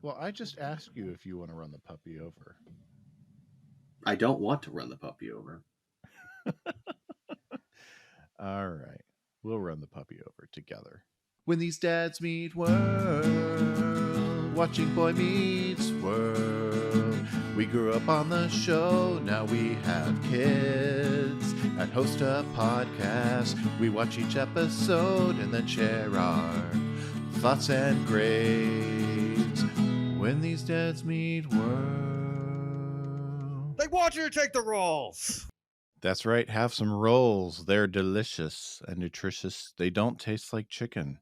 Well, I just asked you if you want to run the puppy over. I don't want to run the puppy over. All right. We'll run the puppy over together. When these dads meet world, watching Boy Meets World. We grew up on the show, now we have kids. And host a podcast. We watch each episode and then share our thoughts and grades. When these dads meet world. They want you to take the rolls. That's right. Have some rolls. They're delicious and nutritious. They don't taste like chicken.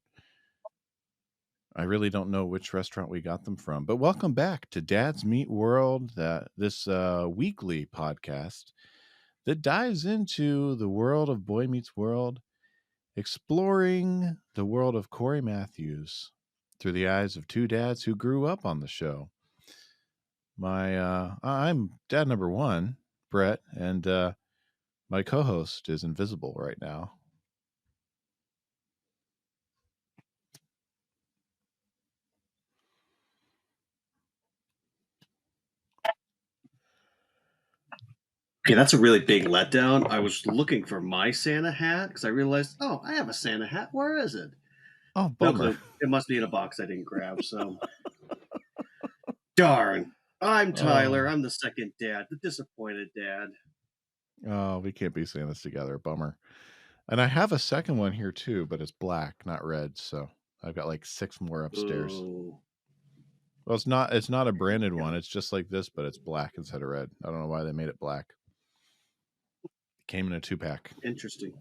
I really don't know which restaurant we got them from, but welcome back to Dads Meet World, this weekly podcast that dives into the world of Boy Meets World, exploring the world of Cory Matthews through the eyes of two dads who grew up on the show. I'm dad number one, Brett, and my co-host is invisible right now. Okay, that's a really big letdown. I was looking for my Santa hat because I realized, oh, I have a Santa hat. Where is it? Oh, bummer. No clue. It must be in a box I didn't grab. So, darn. I'm Tyler. I'm the second dad, the disappointed dad. Oh, we can't be saying this together. Bummer. And I have a second one here too, but it's black, not red. So I've got like 6 more upstairs. Ooh. Well, it's not a branded one. It's just like this, but it's black instead of red. I don't know why they made it black. It came in a 2-pack. Interesting.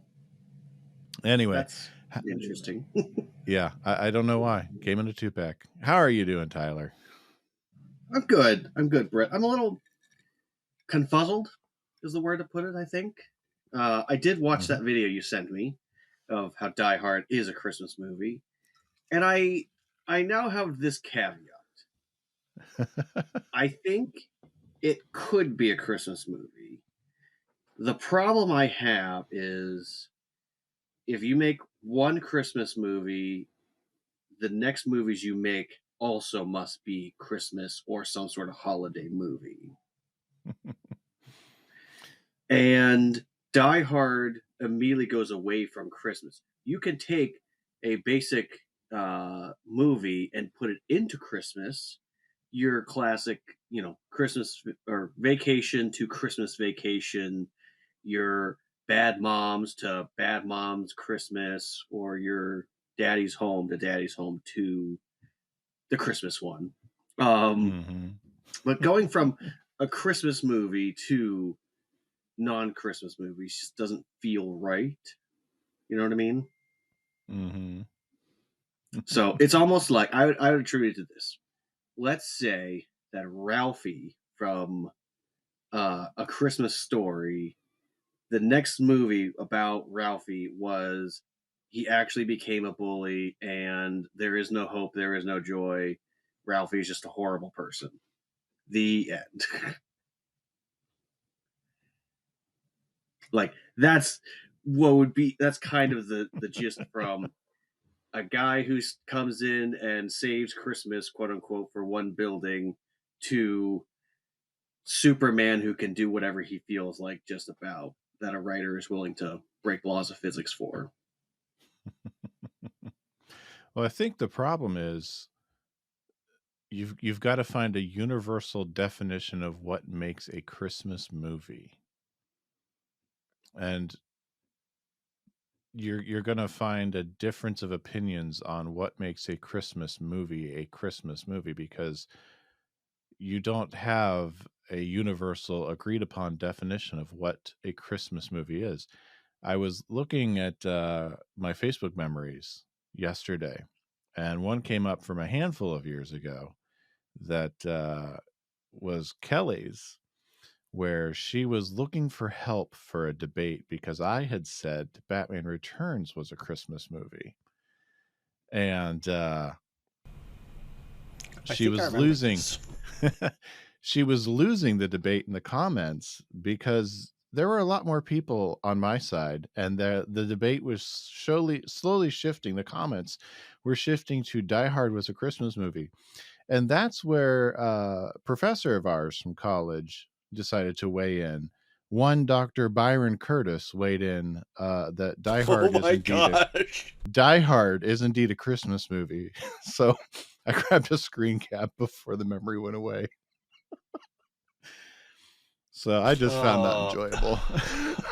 Anyway. That's interesting. Yeah, I don't know why. Came in a 2-pack. How are you doing, Tyler? I'm good, Brett. I'm a little confuzzled is the word to put it, I think. I did watch that video you sent me of how Die Hard is a Christmas movie. And I now have this caveat. I think it could be a Christmas movie. The problem I have is if you make one Christmas movie, the next movies you make also must be Christmas or some sort of holiday movie. And Die Hard immediately goes away from Christmas. You can take a basic movie and put it into Christmas, your classic, Christmas or Vacation to Christmas Vacation, your Bad Moms to Bad Moms Christmas, or your Daddy's Home to Daddy's Home to the Christmas one. But going from a Christmas movie to non-Christmas movies just doesn't feel right. You know what I mean? Mm-hmm. So it's almost like I would attribute it to this. Let's say that Ralphie from A Christmas Story, the next movie about Ralphie was he actually became a bully and there is no hope, there is no joy. Ralphie is just a horrible person. The end. Like that's kind of the gist from a guy who comes in and saves Christmas, quote unquote, for one building to Superman who can do whatever he feels like just about that a writer is willing to break laws of physics for. Well, I think the problem is you've got to find a universal definition of what makes a Christmas movie. And you're going to find a difference of opinions on what makes a Christmas movie because you don't have a universal agreed upon definition of what a Christmas movie is. I was looking at my Facebook memories yesterday, and one came up from a handful of years ago that was Kelly's, where she was looking for help for a debate because I had said Batman Returns was a Christmas movie. And she was losing. She was losing the debate in the comments because there were a lot more people on my side, and the debate was slowly shifting. The comments were shifting to Die Hard was a Christmas movie. And that's where a professor of ours from college decided to weigh in. One Dr. Byron Curtis weighed in that Oh my gosh. Die Hard is indeed a Christmas movie. So I grabbed a screen cap before the memory went away. So I just found that enjoyable.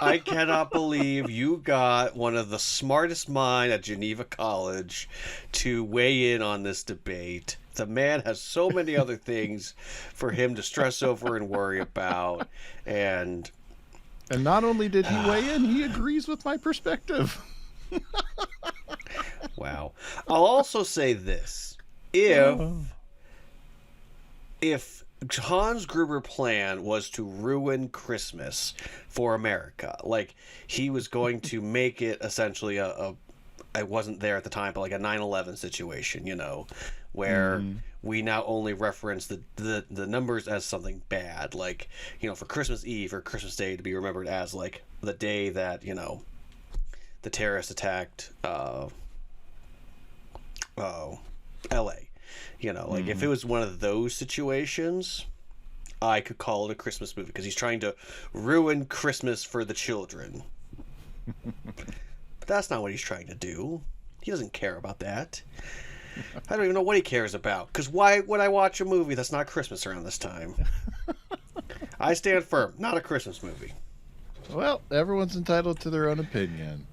I cannot believe you got one of the smartest mind at Geneva College to weigh in on this debate. The man has so many other things for him to stress over and worry about. And not only did he weigh in, he agrees with my perspective. Wow. I'll also say this. If Hans Gruber's plan was to ruin Christmas for America, like he was going to make it essentially I wasn't there at the time, but like a 9/11 situation, you know, where we now only reference the numbers as something bad, like, you know, for Christmas Eve or Christmas Day to be remembered as like the day that, you know, the terrorists attacked LA. You know, like if it was one of those situations, I could call it a Christmas movie because he's trying to ruin Christmas for the children. But that's not what he's trying to do. He doesn't care about that. I don't even know what he cares about. Because why would I watch a movie that's not Christmas around this time? I stand firm. Not a Christmas movie. Well, everyone's entitled to their own opinion.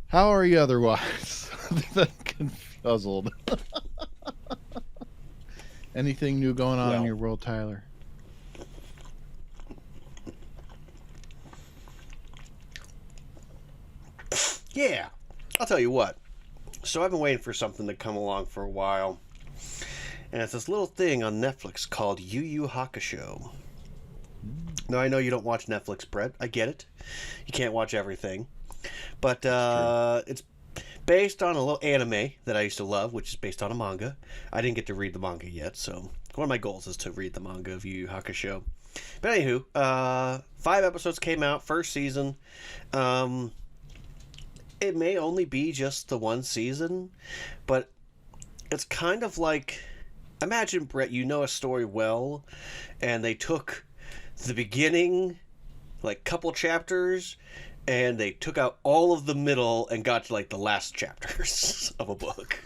How are you otherwise? Confuzzled. Anything new going on in your world, Tyler? Yeah, I'll tell you what. So I've been waiting for something to come along for a while. And it's this little thing on Netflix called Yu Yu Hakusho. Now, I know you don't watch Netflix, Brett. I get it. You can't watch everything. But it's based on a little anime that I used to love, which is based on a manga. I didn't get to read the manga yet, so one of my goals is to read the manga of Yu Yu Hakusho. But anywho, 5 episodes came out, first season. It may only be just the one season, but it's kind of like, imagine, Brett, you know a story well, and they took the beginning, like couple chapters, and they took out all of the middle and got to like the last chapters of a book.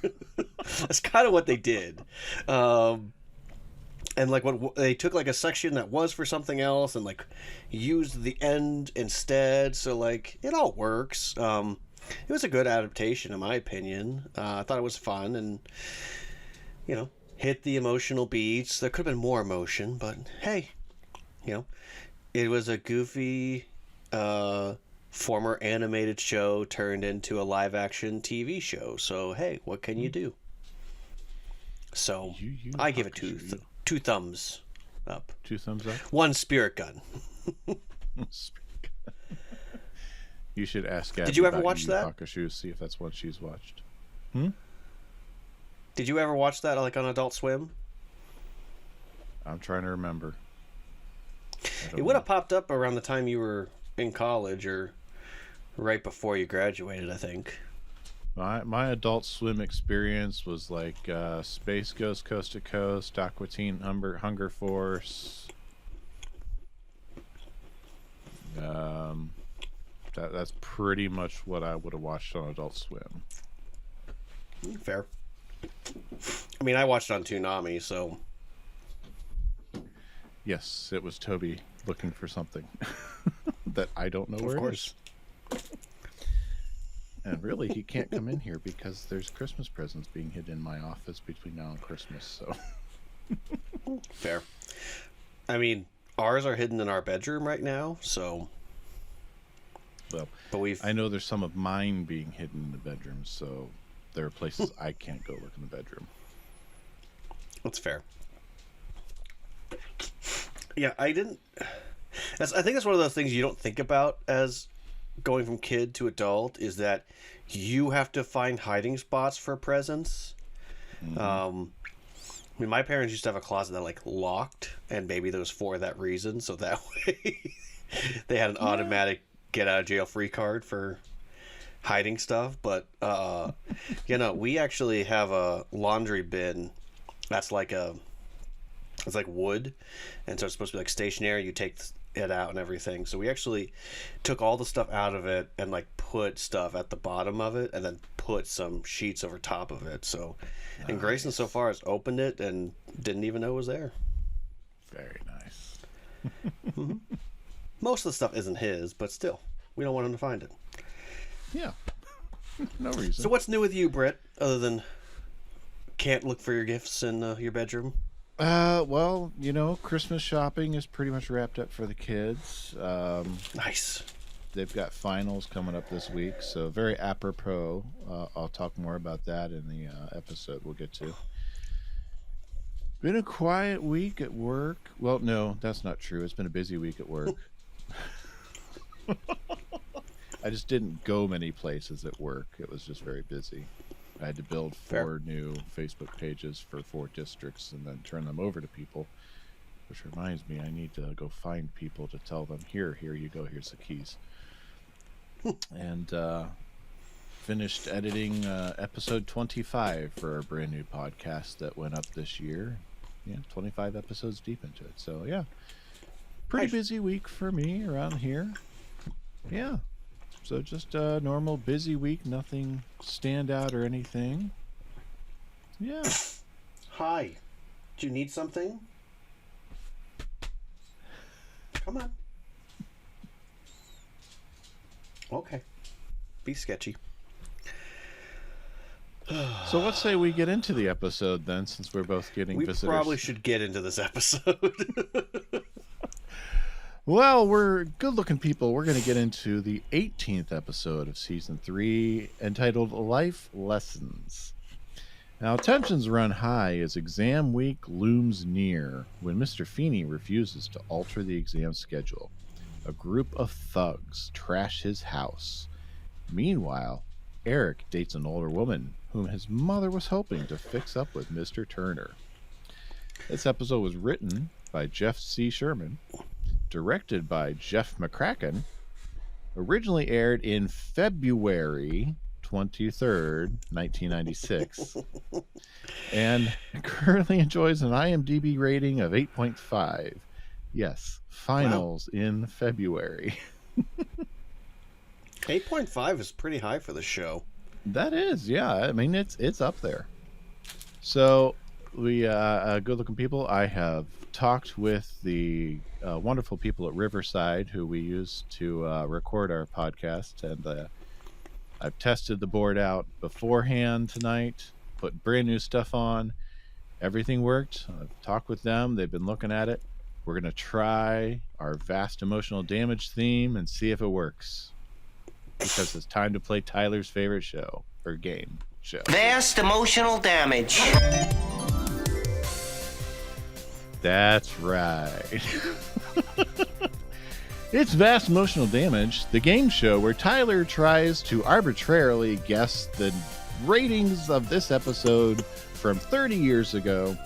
That's kind of what they did. And like what they took like a section that was for something else and like used the end instead. So like it all works. It was a good adaptation in my opinion. I thought it was fun and, you know, hit the emotional beats. There could have been more emotion, but hey, you know, it was a goofy, former animated show turned into a live action TV show. So, hey, what can you do? So, I give it two thumbs up. 2 thumbs up? 1 spirit gun. You should ask Abby. Did you ever about watch that? Hakusho, see if that's what she's watched. Did you ever watch that like on Adult Swim? I'm trying to remember. It would have popped up around the time you were in college or right before you graduated, I think. My Adult Swim experience was like Space Ghost Coast to Coast, Aqua Teen Hunger Force. That's pretty much what I would have watched on Adult Swim. Fair. I mean, I watched on Toonami, so... Yes, it was Toby looking for something that I don't know where it is. And really, he can't come in here because there's Christmas presents being hidden in my office between now and Christmas, so... Fair. I mean, ours are hidden in our bedroom right now, so... Well, but I know there's some of mine being hidden in the bedroom, so there are places I can't go look in the bedroom. That's fair. Yeah, I think that's one of those things you don't think about as going from kid to adult, is that you have to find hiding spots for presents. I mean, my parents used to have a closet that like locked, and maybe that was for that reason, so that way they had an automatic get out of jail free card for hiding stuff. But you know, we actually have a laundry bin That's like it's like wood, and so it's supposed to be like stationary. You take it out and everything. So we actually took all the stuff out of it and like put stuff at the bottom of it, and then put some sheets over top of it. So, and Grayson so far has opened it and didn't even know it was there. Very nice. Mm-hmm. Most of the stuff isn't his, but still, we don't want him to find it. Yeah. No reason. So what's new with you, Britt, other than can't look for your gifts in your bedroom? Well, Christmas shopping is pretty much wrapped up for the kids. Nice. They've got finals coming up this week, so very apropos. I'll talk more about that in the episode we'll get to. Been a quiet week at work. Well, no, that's not true. It's been a busy week at work. I just didn't go many places at work. It was just very busy. I had to build 4 new Facebook pages for 4 districts and then turn them over to people. Which reminds me, I need to go find people to tell them, here you go, here's the keys. And finished editing episode 25 for our brand new podcast that went up this year. Yeah, 25 episodes deep into it. So, yeah, pretty busy week for me around here. Yeah. So just a normal busy week, nothing stand out or anything. Yeah. Hi. Do you need something? Come on. Okay. Be sketchy. So let's say we get into the episode then, since we're both getting visitors. We probably should get into this episode. Well, we're good-looking people. We're going to get into the 18th episode of Season 3, entitled Life Lessons. Now, tensions run high as exam week looms near when Mr. Feeny refuses to alter the exam schedule. A group of thugs trash his house. Meanwhile, Eric dates an older woman whom his mother was hoping to fix up with Mr. Turner. This episode was written by Jeff C. Sherman, directed by Jeff McCracken, originally aired in February 23rd, 1996, and currently enjoys an IMDb rating of 8.5. Yes, finals in February. 8.5 is pretty high for the show. That is, yeah. I mean, it's up there. So, we good-looking people, I have talked with the wonderful people at Riverside who we use to record our podcast, and I've tested the board out beforehand tonight, put brand new stuff on. Everything worked. I've talked with them. They've been looking at it. We're going to try our vast emotional damage theme and see if it works. Because it's time to play Tyler's favorite show, or game show. Vast emotional damage. That's right. It's Vast Emotional Damage, the game show where Tyler tries to arbitrarily guess the ratings of this episode from 30 years ago,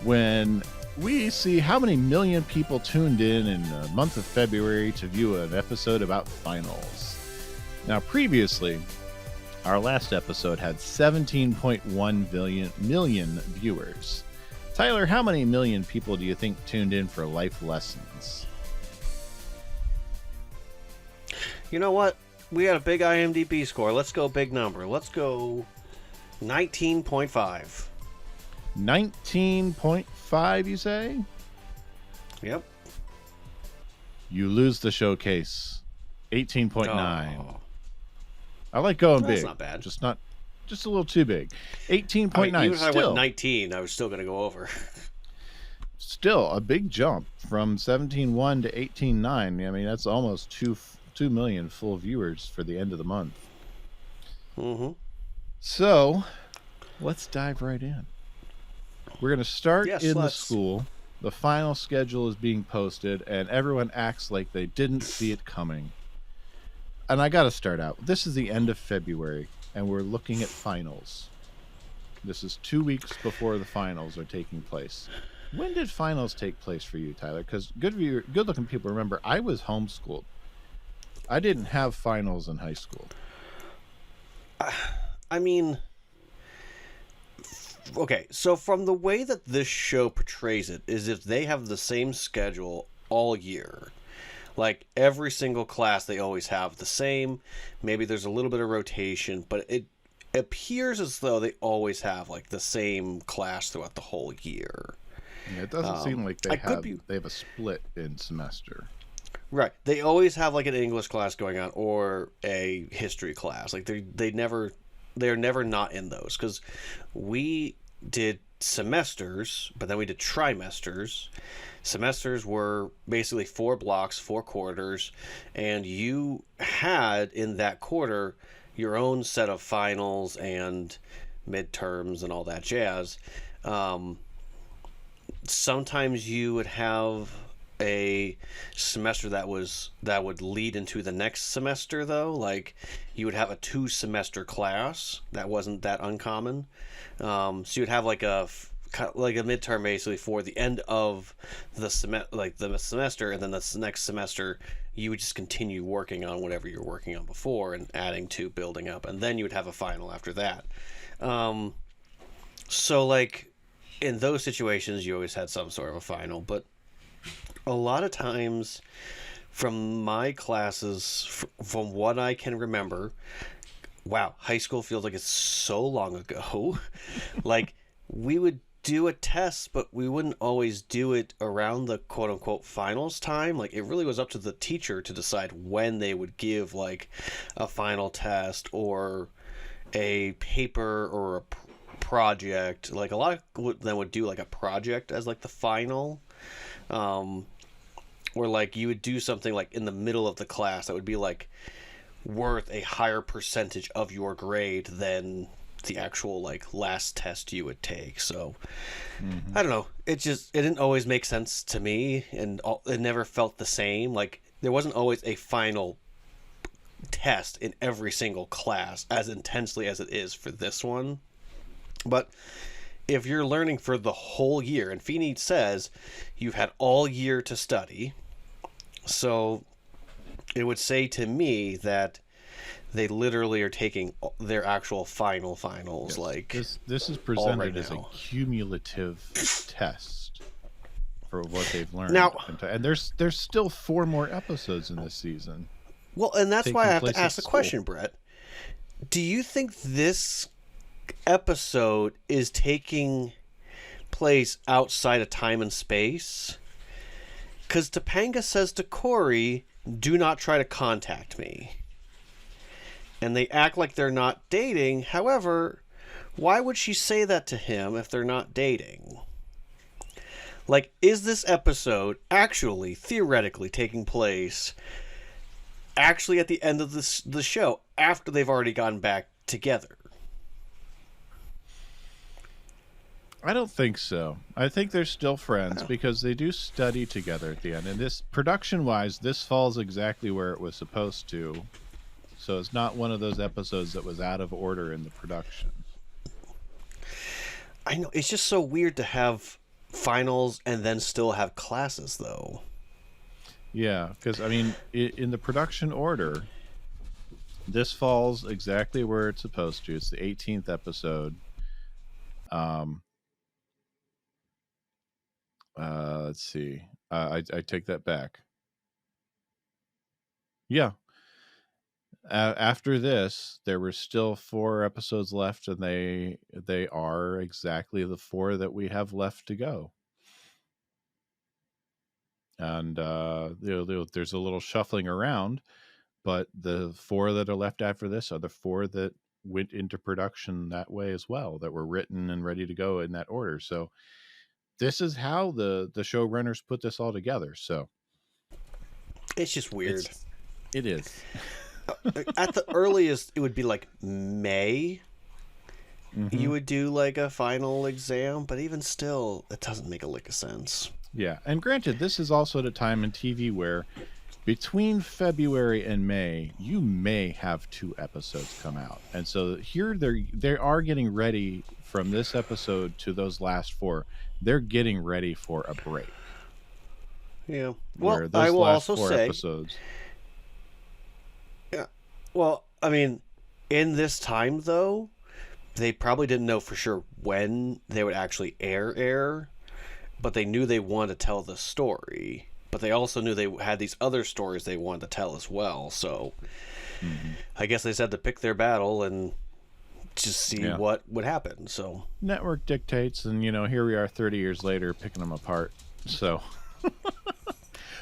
when we see how many million people tuned in the month of February to view an episode about finals. Now, previously, our last episode had 17.1 million viewers. Tyler, how many million people do you think tuned in for Life Lessons? You know what? We got a big IMDb score. Let's go big number. Let's go 19.5. 19.5, you say? Yep. You lose the showcase. 18.9. Oh. I like going That's big. not bad. Just a little too big. 18.9. Even if I still, went 19, I was still going to go over. Still a big jump from 17.1 to 18.9. I mean, that's almost 2 million full viewers for the end of the month. Mm-hmm. So, let's dive right in. We're going to start the school. The final schedule is being posted, and everyone acts like they didn't see it coming. And I got to start out. This is the end of February, and we're looking at finals. This is 2 weeks before the finals are taking place. When did finals take place for you, Tyler? Because good-looking people remember, I was homeschooled. I didn't have finals in high school. I mean, Okay, so from the way that this show portrays it, is if they have the same schedule all year. Like, every single class they always have the same. Maybe there's a little bit of rotation, but it appears as though they always have, like, the same class throughout the whole year. Yeah, it doesn't seem like they have a split in semester. Right. They always have, like, an English class going on or a history class. Like, they're never not in those. Because we did semesters, but then we did trimesters. Semesters were basically 4 blocks, 4 quarters, and you had in that quarter your own set of finals and midterms and all that jazz. Sometimes you would have a semester that would lead into the next semester, though. Like, you would have a 2-semester class. That wasn't that uncommon. So you'd have like a midterm basically for the end of the semester, and then the next semester you would just continue working on whatever you're working on before and adding to, building up, and then you would have a final after that. So like in those situations you always had some sort of a final, but a lot of times from my classes, from what I can remember, wow, high school feels like it's so long ago. Like, we would do a test, but we wouldn't always do it around the quote-unquote finals time. Like, it really was up to the teacher to decide when they would give, like, a final test or a paper or a project. Like, a lot of them would do, like, a project as, like, the final. Or, like, you would do something, like, in the middle of the class that would be, like, worth a higher percentage of your grade than the actual, like, last test you would take. So I don't know, it didn't always make sense to me, and it never felt the same. Like, there wasn't always a final test in every single class as intensely as it is for this one. But if you're learning for the whole year, and Feeny says you've had all year to study, so it would say to me that they literally are taking their actual finals. Yes. Like, this is presented as a cumulative test for what they've learned. Now, and there's still 4 more episodes in this season. Well, and that's why I have to ask the question, Brett. Do you think this episode is taking place outside of time and space? Because Topanga says to Cory, "Do not try to contact me." And they act like they're not dating. However, why would she say that to him if they're not dating? Like, is this episode actually, theoretically, taking place actually at the end of the show, after they've already gone back together? I don't think so. I think they're still friends because they do study together at the end. And this, production-wise, this falls exactly where it was supposed to. So it's not one of those episodes that was out of order in the production. I know. It's just so weird to have finals and then still have classes, though. Yeah, because, I mean, in the production order, this falls exactly where it's supposed to. It's the 18th episode. Let's see. I take that back. Yeah. After this, there were still 4 episodes left, and they are exactly the 4 that we have left to go. And there's a little shuffling around, but the 4 that are left after this are the 4 that went into production that way as well, that were written and ready to go in that order. So this is how the showrunners put this all together. So it's just weird. It is. At the earliest, it would be like May. You would do like a final exam, but even still, it doesn't make a lick of sense. Yeah, and granted, this is also at a time in TV where between February and May, you may have 2 episodes come out. And so here they are getting ready from this episode to those last 4. They're getting ready for a break. Yeah. Well, I will also say episodes. Yeah. Well, I mean, in this time though, they probably didn't know for sure when they would actually air, but they knew they wanted to tell the story. But they also knew they had these other stories they wanted to tell as well. So I guess they just had to pick their battle and just see what would happen. So network dictates, and here we are 30 years later picking them apart. So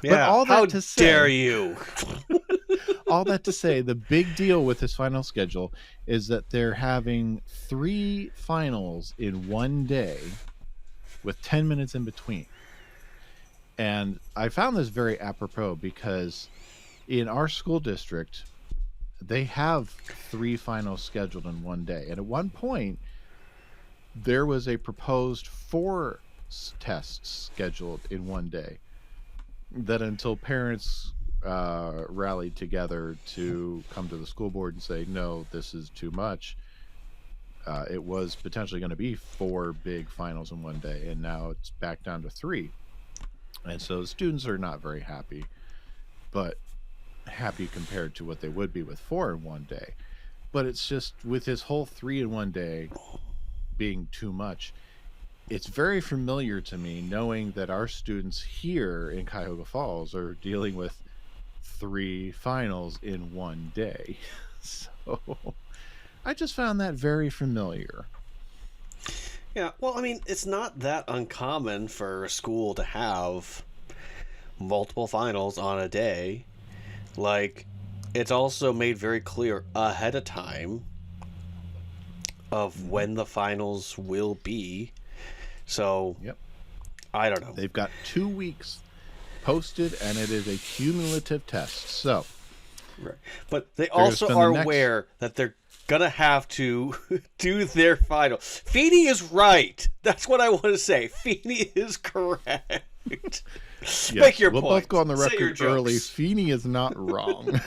yeah, but all that how to say, dare you? all that to say, the big deal with this final schedule is that they're having 3 finals in one day with 10 minutes in between. And I found this very apropos because in our school district, they have 3 finals scheduled in one day. And at one point, there was a proposed 4 tests scheduled in one day. That until parents rallied together to come to the school board and say, no, this is too much, it was potentially going to be 4 big finals in one day. And now it's back down to 3. And so the students are not very happy, but happy compared to what they would be with 4 in one day. But it's just with his whole 3 in one day being too much, it's very familiar to me knowing that our students here in Cuyahoga Falls are dealing with 3 finals in one day. So I just found that very familiar. Yeah, well, I mean, it's not that uncommon for a school to have multiple finals on a day. Like, it's also made very clear ahead of time of when the finals will be. So, I don't know. They've got 2 weeks posted, and it is a cumulative test. So, right. But they also are aware that they're gonna have to do their final. Feeny is right. That's what I want to say. Feeny is correct. Yes, Make your we'll point. both go on the record early. Feeny is not wrong.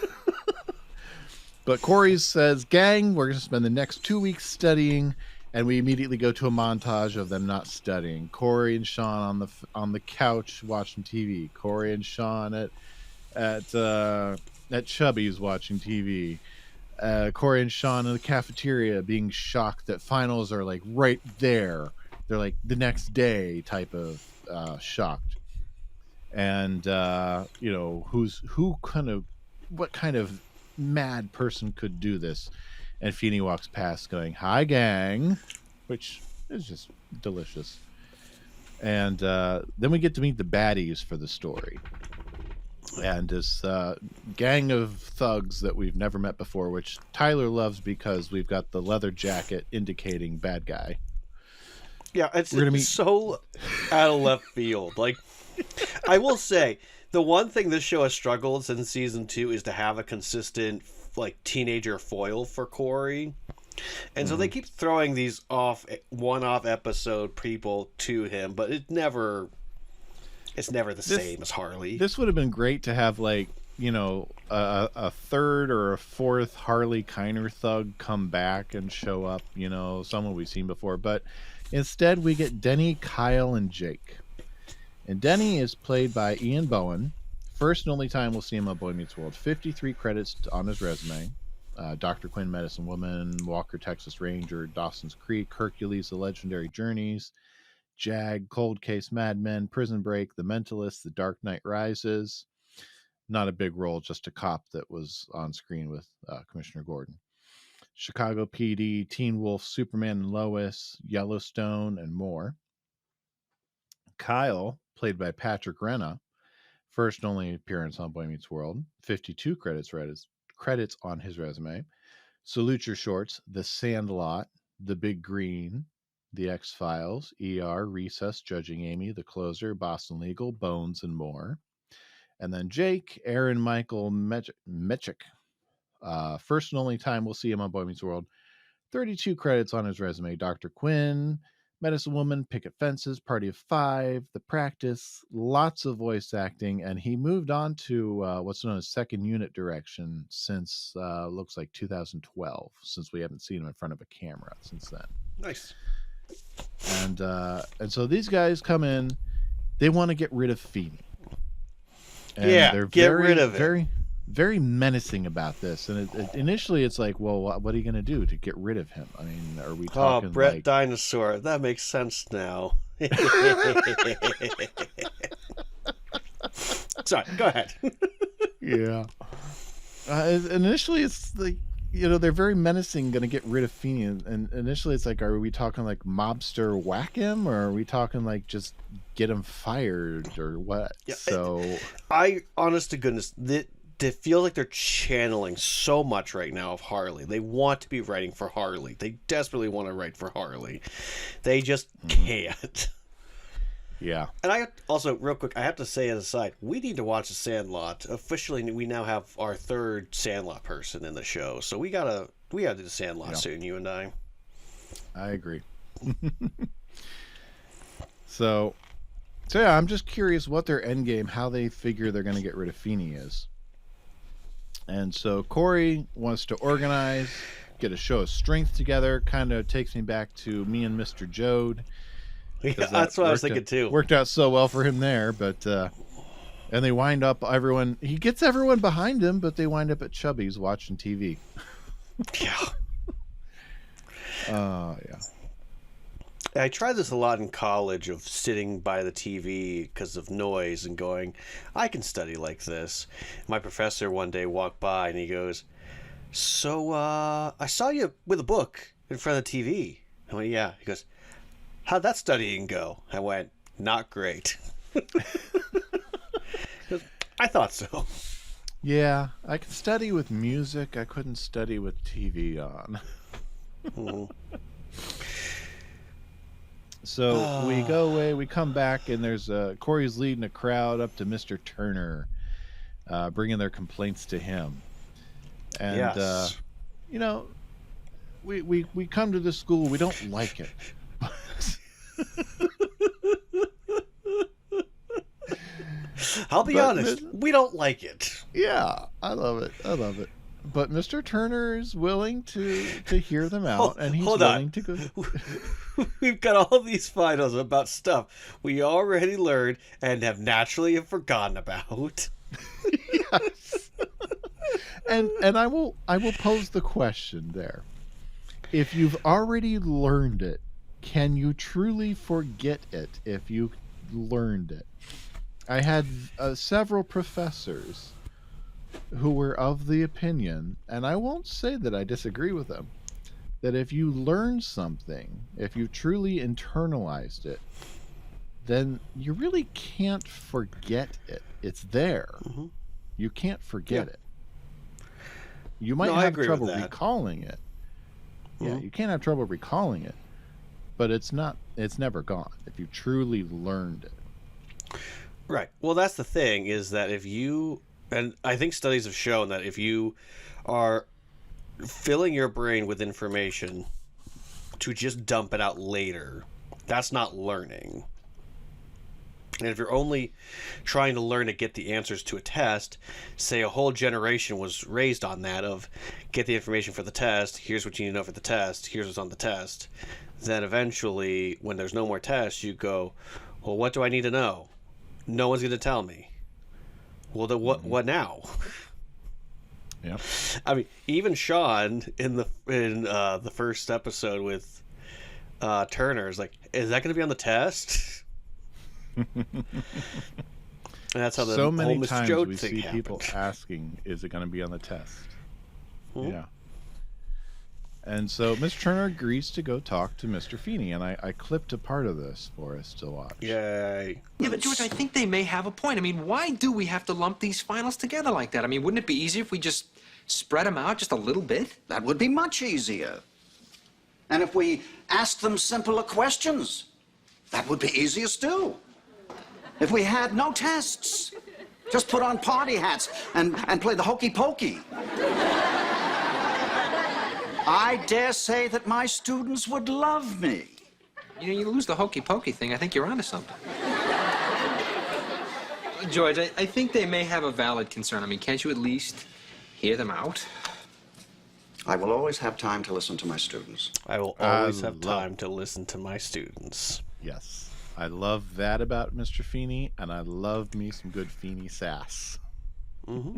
But Cory says, gang, we're going to spend the next 2 weeks studying, and we immediately go to a montage of them not studying. Cory and Shawn on the couch watching TV. Cory and Shawn at Chubby's watching TV. Cory and Shawn in the cafeteria being shocked that finals are like right there. They're like the next day type of shocked. And what kind of mad person could do this? And Feeny walks past going, "Hi, gang," which is just delicious. And then we get to meet the baddies for the story. And this gang of thugs that we've never met before, which Tyler loves because we've got the leather jacket indicating bad guy. Yeah, it's so out of left field. Like, I will say, the one thing this show has struggled since season 2 is to have a consistent, like, teenager foil for Cory. And so they keep throwing these one-off episode people to him, but it's never the same as Harley. This would have been great to have, like, a third or a fourth Harley Kiner thug come back and show up, someone we've seen before. But instead, we get Denny, Kyle, and Jake. And Denny is played by Ian Bohen. First and only time we'll see him on Boy Meets World. 53 credits on his resume. Dr. Quinn, Medicine Woman, Walker, Texas Ranger, Dawson's Creek, Hercules, The Legendary Journeys, Jag, Cold Case, Mad Men, Prison Break, The Mentalist, The Dark Knight Rises. Not a big role, just a cop that was on screen with Commissioner Gordon. Chicago PD, Teen Wolf, Superman and Lois, Yellowstone, and more. Kyle, played by Patrick Renna, first and only appearance on Boy Meets World, 52 credits on his resume. Salute Your Shorts, The Sandlot, The Big Green, The X-Files, ER, Recess, Judging Amy, The Closer, Boston Legal, Bones, and more. And then Jake, Aaron Michael Mechik. First and only time we'll see him on Boy Meets World. 32 credits on his resume. Dr. Quinn, Medicine Woman, Picket Fences, Party of Five, The Practice, lots of voice acting, and he moved on to what's known as second unit direction since looks like 2012, since we haven't seen him in front of a camera since then. Nice. And so these guys come in, they want to get rid of Feeny. And they're get rid of it. very menacing about this. And initially it's like, well, what are you going to do to get rid of him? I mean, are we talking Brett like... Dinosaur. That makes sense now. Sorry, go ahead. Yeah. Initially it's like, they're very menacing, going to get rid of Feeny. And initially it's like, are we talking like mobster whack him, or are we talking like just get him fired or what? Yeah, so honest to goodness, they feel like they're channeling so much right now of Harley. They want to be writing for Harley. They desperately want to write for Harley. They just can't. Yeah. And I also, real quick, I have to say as a side, we need to watch The Sandlot. Officially, we now have our third Sandlot person in the show, so we gotta do The Sandlot soon, you and I. I agree. So yeah, I'm just curious what their end game, how they figure they're going to get rid of Feeny is. And so Cory wants to organize, get a show of strength together. Kind of takes me back to me and Mr. Jode. Yeah, that's what I was thinking too. Worked out so well for him there, but and they wind up he gets everyone behind him, but they wind up at Chubby's watching TV. Yeah. Yeah. I tried this a lot in college, of sitting by the TV because of noise and going, I can study like this. My professor one day walked by and he goes, so I saw you with a book in front of the TV. I went, yeah. He goes, how'd that studying go? I went, not great. I thought so. Yeah, I could study with music. I couldn't study with TV on. Mm-hmm. So we go away, we come back, and there's Cory's leading a crowd up to Mr. Turner, bringing their complaints to him. And, yes. We come to this school, we don't like it. I'll be honest, we don't like it. Yeah, I love it. But Mr. Turner is willing to hear them out, and he's willing to go. We've got all these finals about stuff we already learned and have naturally forgotten about. Yes. And I will pose the question there. If you've already learned it, can you truly forget it if you learned it? I had several professors who were of the opinion, and I won't say that I disagree with them, that if you learn something, if you truly internalized it, then you really can't forget it. It's there. Mm-hmm. You can't forget it. You might have trouble recalling it. Mm-hmm. Yeah, you can't have trouble recalling it, but it's never gone if you truly learned it. Right. Well, that's the thing, is that if you, and I think studies have shown that if you are filling your brain with information to just dump it out later, that's not learning. And if you're only trying to learn to get the answers to a test, say a whole generation was raised on that of get the information for the test, here's what you need to know for the test, here's what's on the test, then eventually when there's no more tests, you go, well, what do I need to know? No one's going to tell me. Well, then what now? Yeah. I mean, even Shawn in the first episode with Turner is like, is that going to be on the test? And that's how the so many whole times Jode we thing see happened. people asking, is it going to be on the test? Hmm? Yeah. And so Mr. Turner agrees to go talk to Mr. Feeny, and I clipped a part of this for us to watch. Yay. Yeah, but George, I think they may have a point. I mean, why do we have to lump these finals together like that? I mean, wouldn't it be easier if we just spread them out just a little bit? That would be much easier. And if we asked them simpler questions, that would be easier still. If we had no tests, just put on party hats and play the hokey pokey. I dare say that my students would love me. You know, you lose the hokey pokey thing, I think you're onto something. George, I think they may have a valid concern. I mean, can't you at least hear them out? I will always have time to listen to my students. I will always have time to listen to my students. Yes. I love that about Mr. Feeny, and I love me some good Feeny sass. Mm-hmm.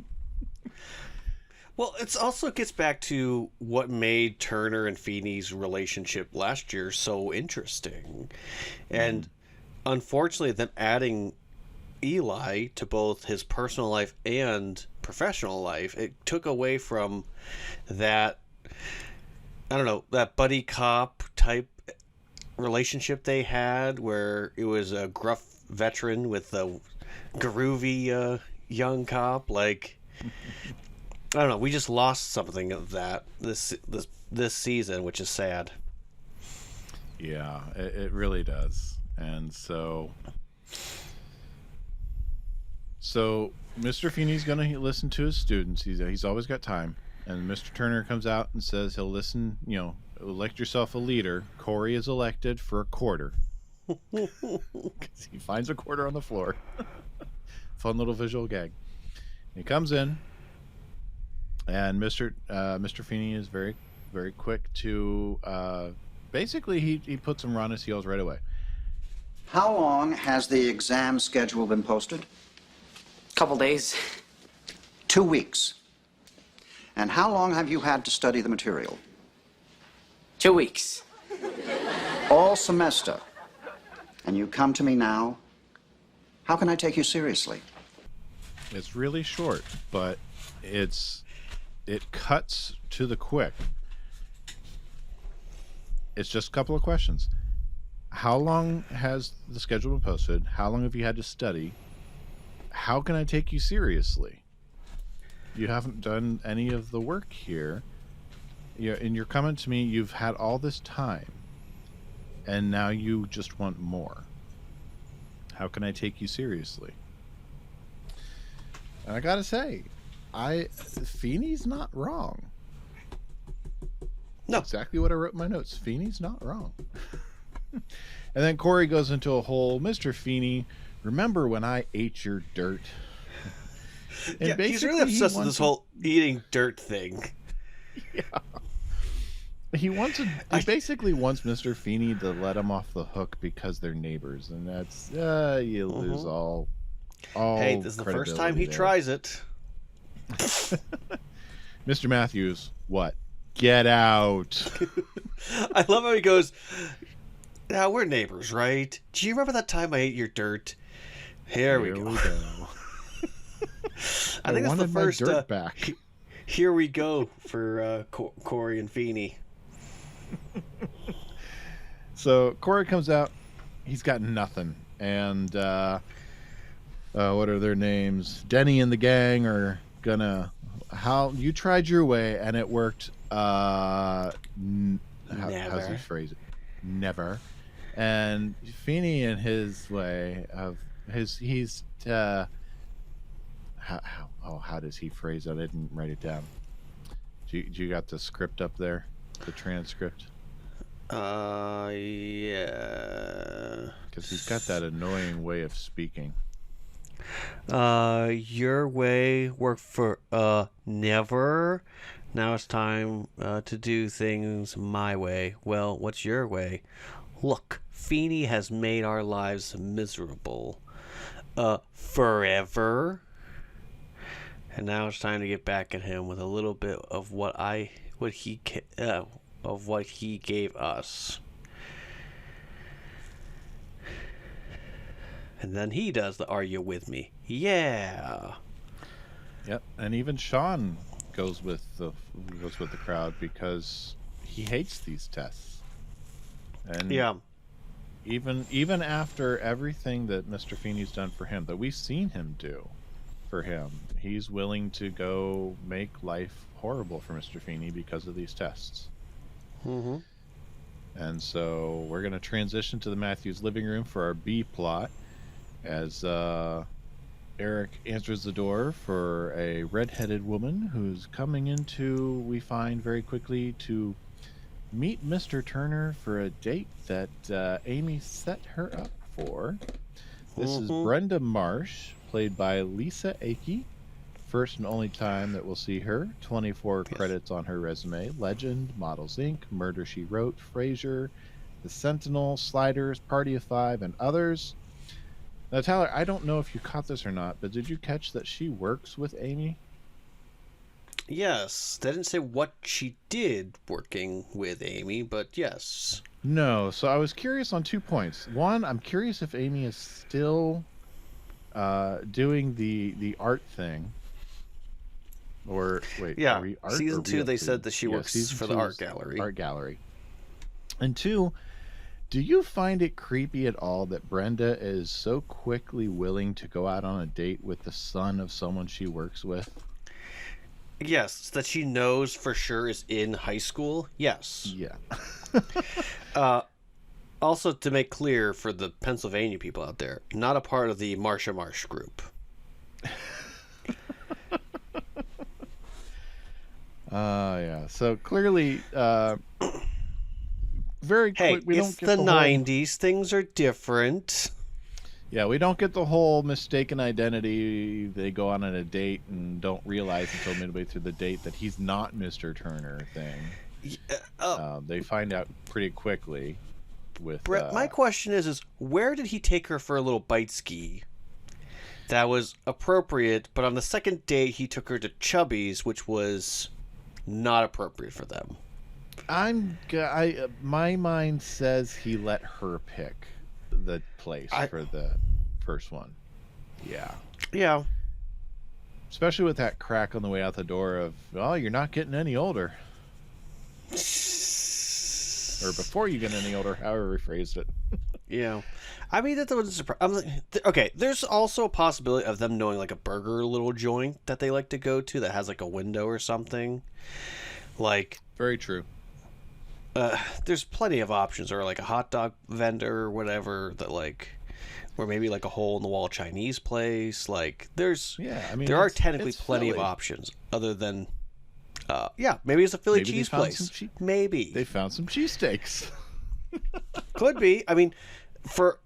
Well, it also gets back to what made Turner and Feeney's relationship last year so interesting. And unfortunately, them adding Eli to both his personal life and professional life, it took away from that, I don't know, that buddy cop type relationship they had where it was a gruff veteran with a groovy young cop. Like, I don't know, we just lost something of that this season, which is sad. Yeah, it really does. And so Mr. Feeney's going to listen to his students. He's always got time. And Mr. Turner comes out and says he'll listen, elect yourself a leader. Cory is elected for a quarter. Because he finds a quarter on the floor. Fun little visual gag. He comes in, and Mr. Feeny is very, very quick to basically he puts him on his heels right away. How long has the exam schedule been posted? Couple days. 2 weeks. And how long have you had to study the material? 2 weeks. All semester. And you come to me now? How can I take you seriously? It's really short, but it cuts to the quick. It's just a couple of questions. How long has the schedule been posted? How long have you had to study? How can I take you seriously? You haven't done any of the work here. And you're coming to me, you've had all this time, and now you just want more. How can I take you seriously? And I gotta say, Feeney's not wrong. No. Exactly what I wrote in my notes. Feeney's not wrong. And then Cory goes into a whole, Mr. Feeny, remember when I ate your dirt? And yeah, he's really obsessed with this whole eating dirt thing. Yeah. He basically wants Mr. Feeny to let him off the hook because they're neighbors, and that's you lose all. Hey, this is the first time he tries it. Mr. Matthews, what? Get out! I love how he goes, now we're neighbors, right? Do you remember that time I ate your dirt? Here we go. I think that's the first dirt back. Here we go for Cory and Feeny. So Cory comes out. He's got nothing. And what are their names? Denny and the gang are gonna... How you tried your way and it worked. How's he phrase it? Never. And Feeny in his way of how does he phrase it? I didn't write it down. Do you got the script up there? The transcript? Yeah. Because he's got that annoying way of speaking. Your way worked for never. Now it's time to do things my way. Well, what's your way? Look, Feeny has made our lives miserable. Forever. And now it's time to get back at him with a little bit of what he gave us. And then he does the "Are you with me?" Yeah. Yep, and even Shawn goes with the crowd because he hates these tests. And yeah, even after everything that Mr. Feeney's done for him, that we've seen him do for him, he's willing to go make life horrible for Mr. Feeny because of these tests. Mm-hmm. And so we're going to transition to the Matthews living room for our B plot as Eric answers the door for a red-headed woman who's coming into, we find very quickly, to meet Mr. Turner for a date that Amy set her up for. This is Brenda Marsh, played by Lisa Akey. First and only time that we'll see her. 24 credits on her resume. Legend, Models Inc., Murder, She Wrote, Frasier, The Sentinel, Sliders, Party of Five, and others. Now, Tyler, I don't know if you caught this or not, but did you catch that she works with Amy? Yes, they didn't say what she did working with Amy, but yes. No, so I was curious on 2 points. One, I'm curious if Amy is still doing the art thing. Or wait, Yeah, are we art season or 2 real they food? said that she Yeah, works season for 2 the art is gallery. Art gallery. And 2, do you find it creepy at all that Brenda is so quickly willing to go out on a date with the son of someone she works with? Yes, that she knows for sure is in high school. Yes. Yeah. Also, to make clear for the Pennsylvania people out there, not a part of the Marsha Marsh group. Yeah. So clearly, very quick. Hey, We don't it's get the whole- 90s. Things are different. Yeah, we don't get the whole mistaken identity. They go on a date and don't realize until midway through the date that he's not Mr. Turner thing. They find out pretty quickly. With Brett, my question is where did he take her for a little bite ski? That was appropriate, but on the second date he took her to Chubby's, which was not appropriate for them. My mind says he let her pick the place for the first one. Yeah. Yeah. Especially with that crack on the way out the door of, well, you're not getting any older. Or before you get any older, however we phrased it. Yeah. I mean, that was a surprise. I'm like, okay, there's also a possibility of them knowing like a burger little joint that they like to go to that has like a window or something. Like, very true. There's plenty of options, or like a hot dog vendor or whatever that like, or maybe like a hole in the wall Chinese place. Like, there's, yeah, I mean, there are technically plenty Philly. of options other than, yeah, maybe it's a Philly cheese place. Maybe they found some cheesesteaks. Could be. I mean, for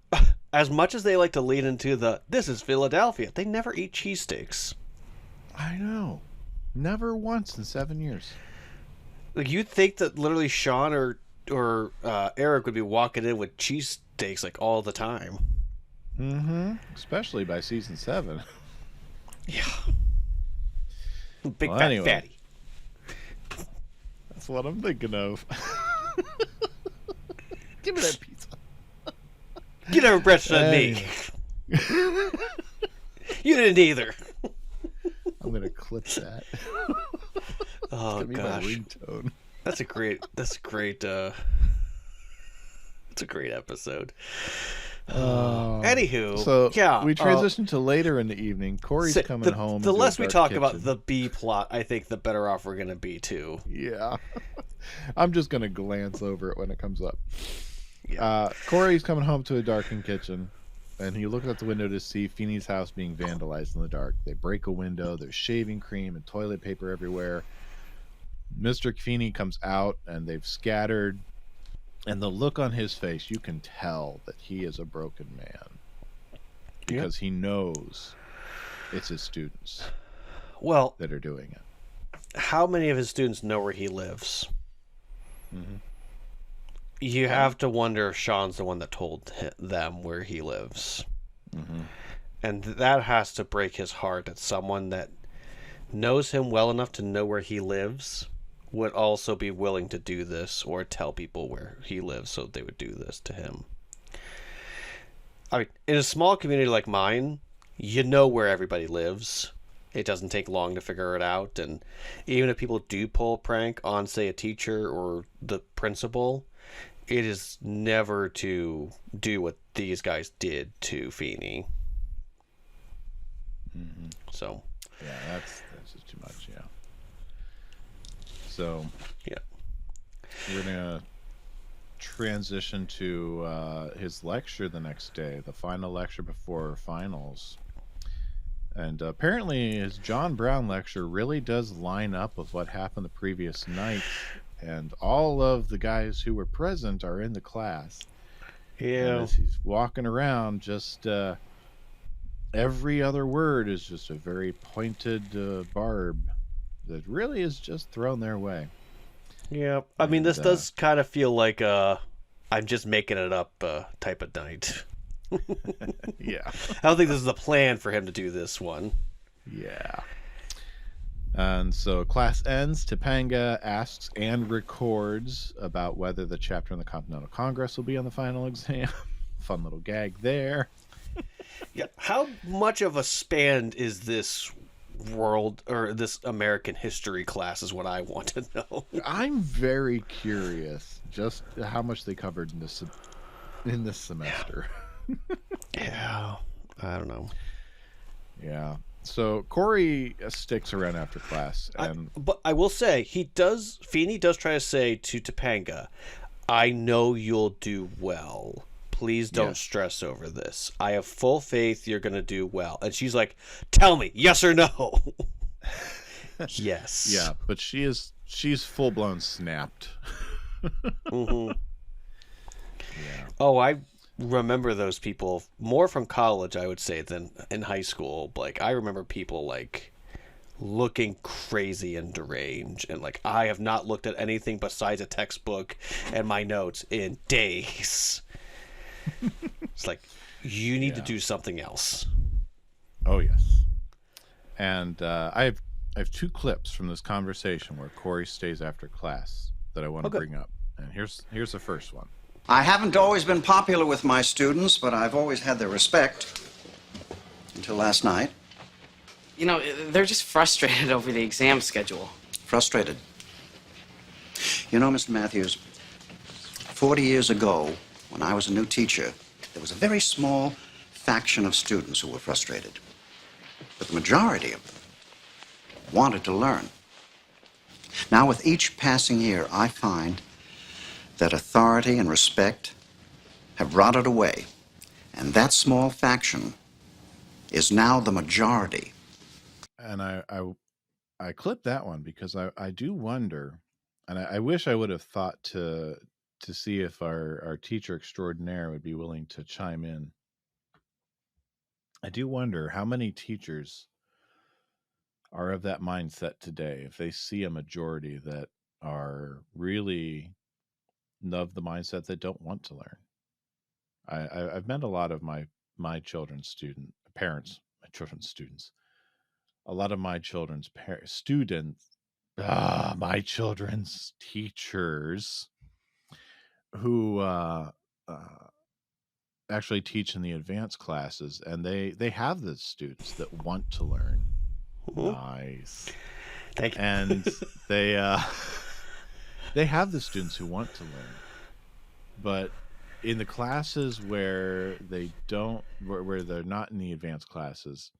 as much as they like to lean into this is Philadelphia, they never eat cheesesteaks. I know. Never once in 7 years. Like, you'd think that literally Shawn or Eric would be walking in with cheesesteaks like all the time. Mm-hmm. Especially by season 7. Yeah. Big fat fatty. That's what I'm thinking of. Give me that pizza. You never breastfed me. You didn't either. I'm gonna clip that. Oh gosh, my ringtone. That's a great episode. Anywho, so yeah, we transition to later in the evening. Cory's coming home. The less we talk kitchen. about the B plot, I think the better off we're gonna be too. Yeah, I'm just gonna glance over it when it comes up. Yeah. Cory's coming home to a darkened kitchen, and he looks out the window to see Feeny's house being vandalized in the dark. They break a window. There's shaving cream and toilet paper everywhere. Mr. Feeny comes out, and they've scattered. And the look on his face, you can tell that he is a broken man. Because he knows it's his students that are doing it. How many of his students know where he lives? Mm-hmm. You have to wonder if Shawn's the one that told them where he lives. Mm-hmm. And that has to break his heart that someone that knows him well enough to know where he lives would also be willing to do this or tell people where he lives so they would do this to him. I mean, in a small community like mine, you know where everybody lives. It doesn't take long to figure it out. And even if people do pull a prank on, say, a teacher or the principal, it is never to do what these guys did to Feeny. Mm-hmm. So. Yeah, that's just too much, yeah. So. Yeah. We're going to transition to his lecture the next day, the final lecture before finals. And apparently his John Brown lecture really does line up with what happened the previous night. And all of the guys who were present are in the class. Yeah. And as he's walking around, just every other word is just a very pointed barb that really is just thrown their way. Yeah. I mean, this does kind of feel like I'm just making it up type of night. Yeah. I don't think this is the plan for him to do this one. Yeah. And so class ends. Topanga asks and records about whether the chapter in the Continental Congress will be on the final exam. Fun little gag there. Yeah. How much of a span is this world or this American history class is what I want to know. I'm very curious just how much they covered in this semester. Yeah. I don't know. Yeah. So Cory sticks around after class, and But I will say Feeny does try to say to Topanga, I know you'll do well. Please don't stress over this. I have full faith you're going to do well. And she's like, tell me, yes or no? Yes. Yeah, but she's full blown snapped. Mm-hmm. Yeah. Oh, I remember those people more from college, I would say, than in high school. Like, I remember people like looking crazy and deranged, and like I have not looked at anything besides a textbook and my notes in days. It's like, you need to do something else. Oh yes. And I have two clips from this conversation where Cory stays after class that I want to bring up. And here's the first one. I haven't always been popular with my students, but I've always had their respect. Until last night. You know, they're just frustrated over the exam schedule. Frustrated. You know, Mr. Matthews, 40 years ago, when I was a new teacher, there was a very small faction of students who were frustrated. But the majority of them wanted to learn. Now, with each passing year, I find that authority and respect have rotted away, and that small faction is now the majority. And I clipped that one because I do wonder, and I wish I would have thought to see if our teacher extraordinaire would be willing to chime in. I do wonder how many teachers are of that mindset today, if they see a majority that are really of the mindset that don't want to learn. I've met a lot of my children's parents, my children's students, a lot of my children's students, my children's teachers who actually teach in the advanced classes, and they have the students that want to learn. Nice. Thank you. And they have the students who want to learn, but in the classes where they don't, where they're not in the advanced classes,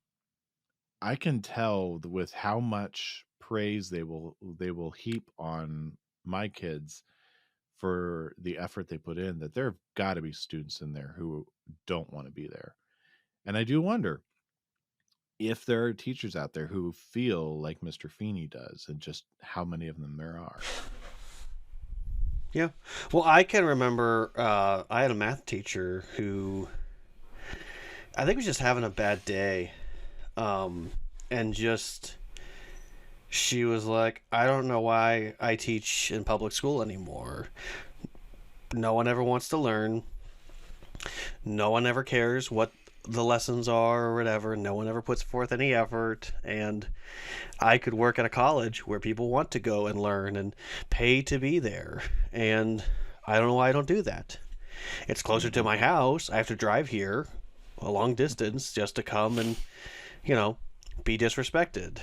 I can tell with how much praise they will heap on my kids for the effort they put in, that there have got to be students in there who don't want to be there. And I do wonder if there are teachers out there who feel like Mr. Feeny does, and just how many of them there are. Yeah. Well, I can remember I had a math teacher who I think was just having a bad day. And just, she was like, I don't know why I teach in public school anymore. No one ever wants to learn. No one ever cares what the lessons are or whatever. No one ever puts forth any effort. And I could work at a college where people want to go and learn and pay to be there. And I don't know why I don't do that. It's closer to my house. I have to drive here a long distance just to come and, you know, be disrespected.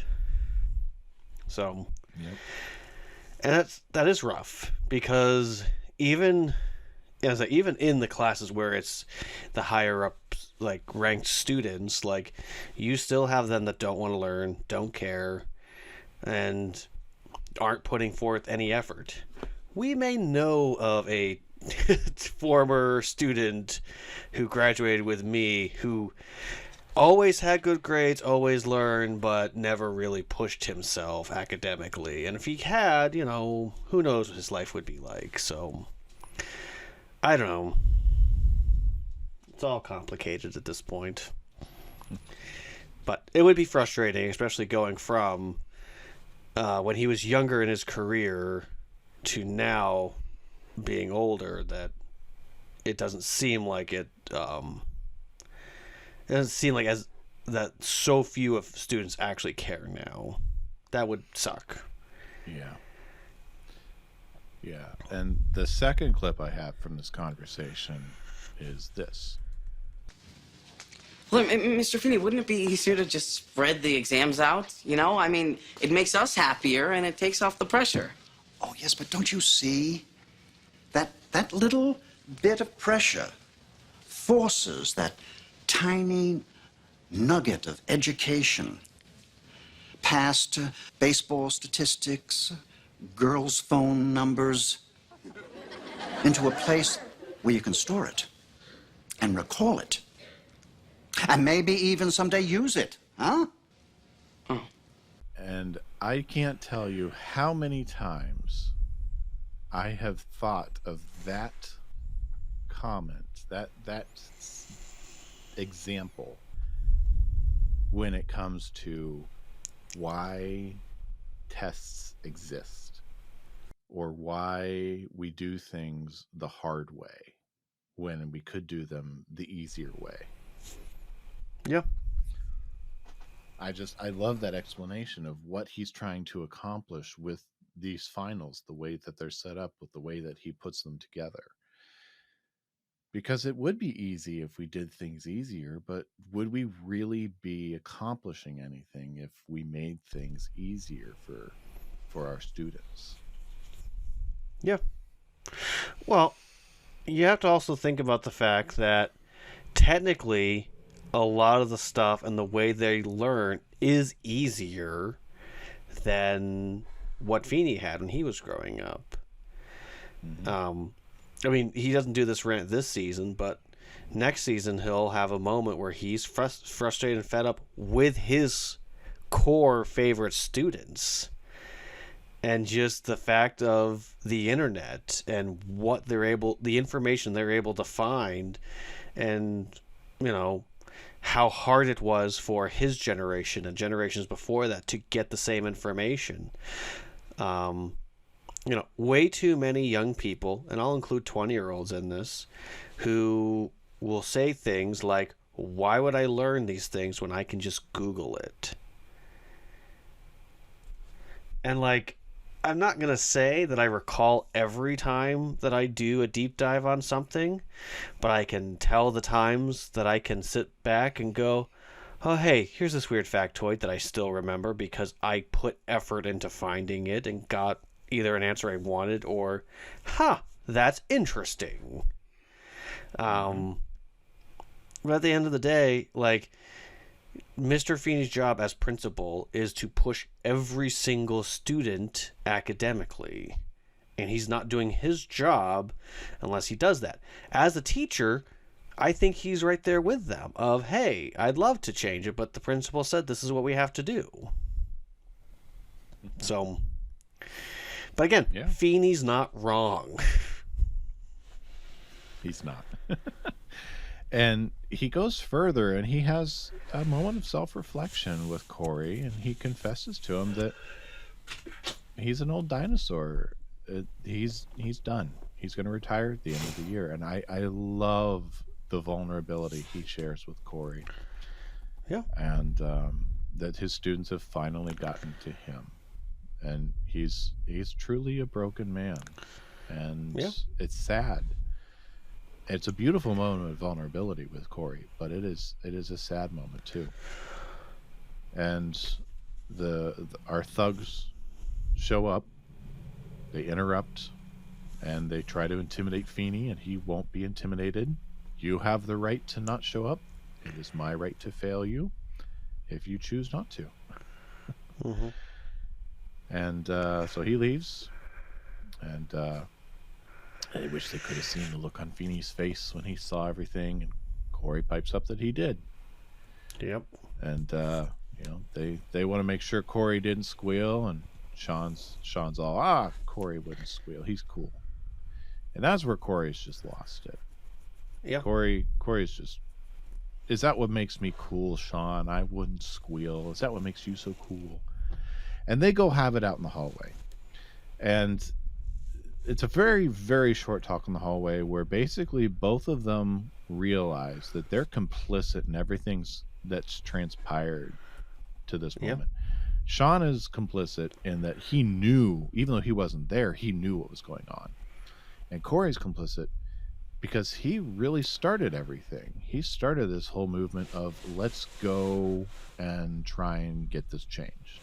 So, and that is rough, because even in the classes where it's the higher up, like ranked students, like you still have them that don't want to learn, don't care, and aren't putting forth any effort. We may know of a former student who graduated with me who always had good grades, always learned, but never really pushed himself academically. And if he had, you know, who knows what his life would be like. So, I don't know. It's all complicated at this point. But it would be frustrating, especially going from when he was younger in his career to now being older, that it doesn't seem like it doesn't seem like as that so few of students actually care now. That would suck. Yeah. Yeah. And the second clip I have from this conversation is this. Well, Mr. Feeny, wouldn't it be easier to just spread the exams out? You know, I mean, it makes us happier and it takes off the pressure. Oh, yes, but don't you see? That little bit of pressure forces that tiny nugget of education past baseball statistics, girls' phone numbers, into a place where you can store it and recall it. And maybe even someday use it, huh? Oh. And I can't tell you how many times I have thought of that comment, that example, when it comes to why tests exist or why we do things the hard way when we could do them the easier way. Yeah. I love that explanation of what he's trying to accomplish with these finals, the way that they're set up, with the way that he puts them together. Because it would be easy if we did things easier, but would we really be accomplishing anything if we made things easier for our students? Yeah. Well, you have to also think about the fact that technically a lot of the stuff and the way they learn is easier than what Feeny had when he was growing up. Mm-hmm. I mean, he doesn't do this rant this season, but next season he'll have a moment where he's frustrated and fed up with his core favorite students. And just the fact of the internet and what the information they're able to find, and, you know, how hard it was for his generation and generations before that to get the same information. You know, way too many young people, and I'll include 20-year-olds in this, who will say things like, why would I learn these things when I can just Google it? And, like, I'm not going to say that I recall every time that I do a deep dive on something, but I can tell the times that I can sit back and go, oh, hey, here's this weird factoid that I still remember because I put effort into finding it and got either an answer I wanted or, that's interesting. But at the end of the day, like, Mr. Feeney's job as principal is to push every single student academically. And he's not doing his job unless he does that. As a teacher, I think he's right there with them of, hey, I'd love to change it, but the principal said this is what we have to do. So, but again, Feeney's not wrong. He's not. And he goes further, and he has a moment of self-reflection with Cory, and he confesses to him that he's an old dinosaur. He's done. He's going to retire at the end of the year, and I love the vulnerability he shares with Cory. Yeah. And that his students have finally gotten to him, and he's truly a broken man, and it's sad. It's a beautiful moment of vulnerability with Cory, but it is a sad moment too. And our thugs show up, they interrupt, and they try to intimidate Feeny, and he won't be intimidated. You have the right to not show up. It is my right to fail you if you choose not to. Mm-hmm. And so he leaves, and I wish they could have seen the look on Feeny's face when he saw everything, and Cory pipes up that he did. Yep. And they want to make sure Cory didn't squeal, and Shawn's all, Cory wouldn't squeal, he's cool. And that's where Cory's just lost it. Yeah. Cory's just, is that what makes me cool, Shawn? I wouldn't squeal. Is that what makes you so cool? And they go have it out in the hallway, and it's a very, very short talk in the hallway where basically both of them realize that they're complicit in everything that's transpired to this moment. Shawn is complicit in that he knew, even though he wasn't there, he knew what was going on. And Cory's complicit because he really started everything. He started this whole movement of let's go and try and get this changed.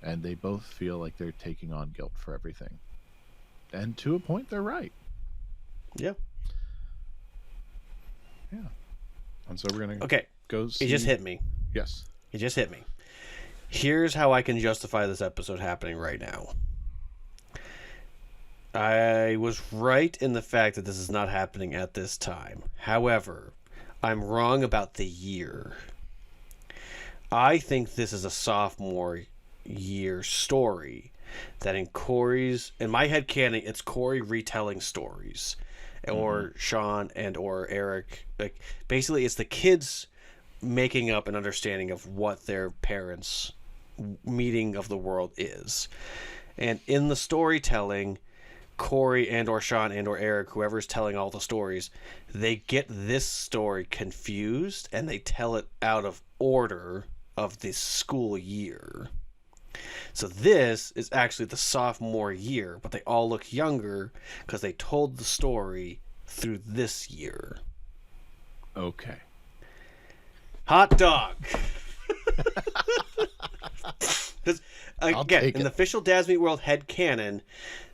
And they both feel like they're taking on guilt for everything. And to a point, they're right. Yeah. Yeah. And so we're going to go see... It just hit me. Yes. It just hit me. Here's how I can justify this episode happening right now. I was right in the fact that this is not happening at this time. However, I'm wrong about the year. I think this is a sophomore year story that in my headcanon, it's Cory retelling stories. Or Shawn and or Eric. Like, basically, it's the kids making up an understanding of what their parents' meeting of the world is. And in the storytelling, Cory and or Shawn and or Eric, whoever's telling all the stories, they get this story confused and they tell it out of order of the school year. So this is actually the sophomore year, but they all look younger because they told the story through this year. Okay. Hot dog. Again, in the official Dads Meet World headcanon,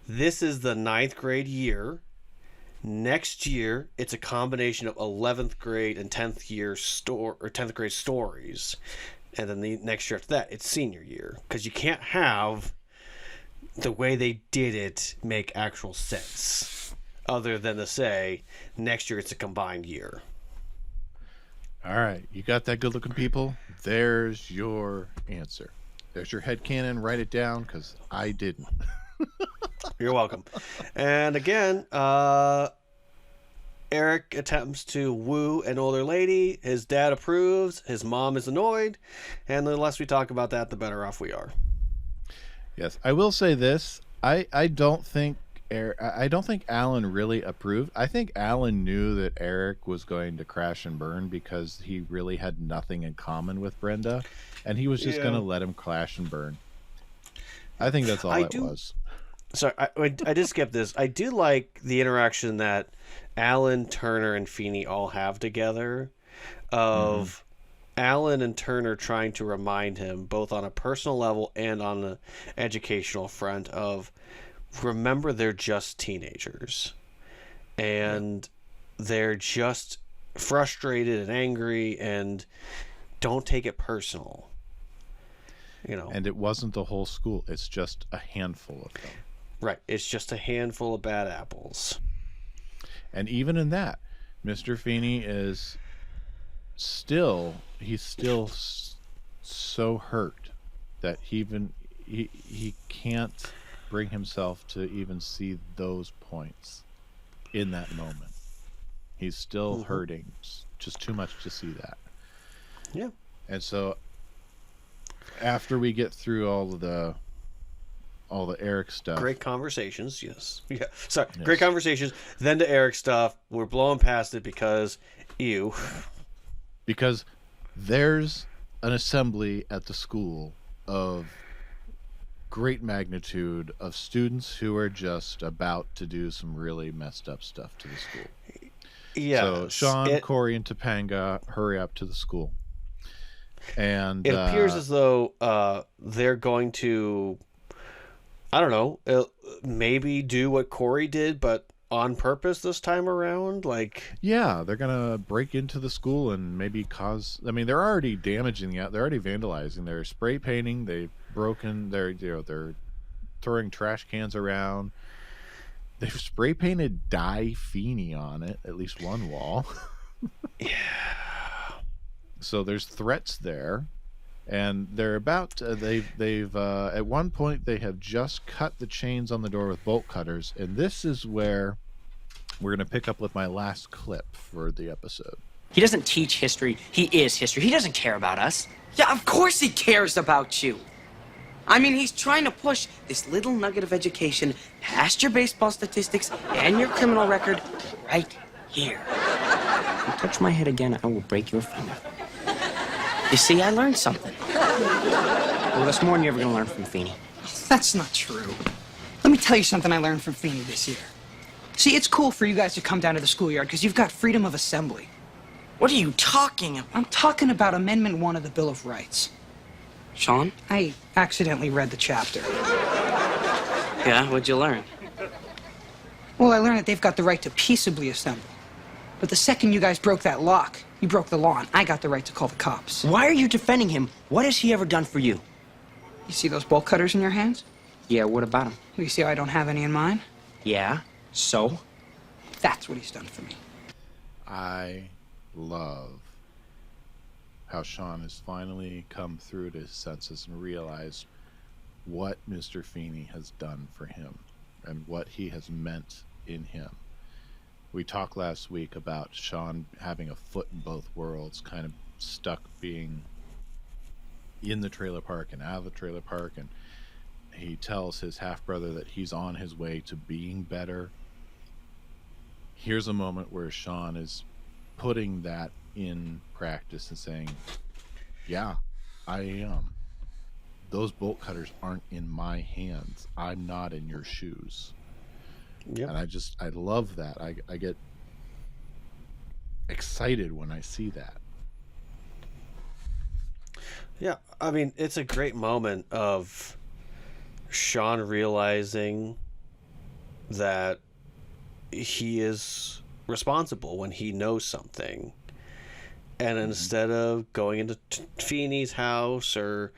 this is the 9th grade year. Next year, it's a combination of 11th grade and 10th grade stories. And then the next year after that, it's senior year. Because you can't have the way they did it make actual sense. Other than to say, next year it's a combined year. All right. You got that, good-looking people? There's your answer. There's your headcanon. Write it down, because I didn't. You're welcome. And again, Eric attempts to woo an older lady. His dad approves. His mom is annoyed. And the less we talk about that, the better off we are. Yes, I will say this. I don't think Alan really approved. I think Alan knew that Eric was going to crash and burn because he really had nothing in common with Brenda, and he was just going to let him crash and burn. I think that's all it was. Sorry, I did skip this. I do like the interaction that Alan, Turner, and Feeny all have together of Alan and Turner trying to remind him, both on a personal level and on the educational front, of remember they're just teenagers. And they're just frustrated and angry, and don't take it personal. You know. And it wasn't the whole school. It's just a handful of them. Right. It's just a handful of bad apples. And even in that, Mr. Feeny is still so hurt that he can't bring himself to even see those points in that moment. He's still hurting. It's just too much to see that. Yeah. And so after we get through all the Eric stuff. Great conversations, yes. Yeah. Sorry, yes. Great conversations. Then to Eric stuff. We're blowing past it because, ew. Because there's an assembly at the school of great magnitude of students who are just about to do some really messed up stuff to the school. Yeah. So Shawn, Cory, and Topanga hurry up to the school. And it appears as though they're going to, I don't know, maybe do what Cory did, but on purpose this time around. Like, yeah, they're gonna break into the school and maybe cause. I mean, they're already damaging the. They're already vandalizing. They're spray painting. They've broken. They're throwing trash cans around. They've spray painted "Die Feeny" on it, at least one wall. Yeah. So there's threats there. And they're about they've at one point they have just cut the chains on the door with bolt cutters, and this is where we're going to pick up with my last clip for the episode. He doesn't teach history. He is history. He doesn't care about us. Yeah, of course he cares about you. I mean, he's trying to push this little nugget of education past your baseball statistics and your criminal record right here. If you touch my head again, I will break your finger. You see, I learned something. Well, that's more than you're ever gonna learn from Feeny. That's not true. Let me tell you something I learned from Feeny this year. See, it's cool for you guys to come down to the schoolyard because you've got freedom of assembly. What are you talking about? I'm talking about Amendment 1 of the Bill of Rights. Shawn? I accidentally read the chapter. Yeah, what'd you learn? Well, I learned that they've got the right to peaceably assemble. But the second you guys broke that lock, you broke the law, and I got the right to call the cops. Why are you defending him? What has he ever done for you? You see those bolt cutters in your hands? Yeah, what about him? Well, you see how I don't have any in mine? Yeah, so? That's what he's done for me. I love how Shawn has finally come through to his senses and realized what Mr. Feeny has done for him and what he has meant in him. We talked last week about Shawn having a foot in both worlds, kind of stuck being in the trailer park and out of the trailer park, and he tells his half-brother that he's on his way to being better. Here's a moment where Shawn is putting that in practice and saying, yeah, I am. Those bolt cutters aren't in my hands. I'm not in your shoes. Yep. And I love that. I get excited when I see that. Yeah, I mean, it's a great moment of Shawn realizing that he is responsible when he knows something. And instead of going into Feeny's house or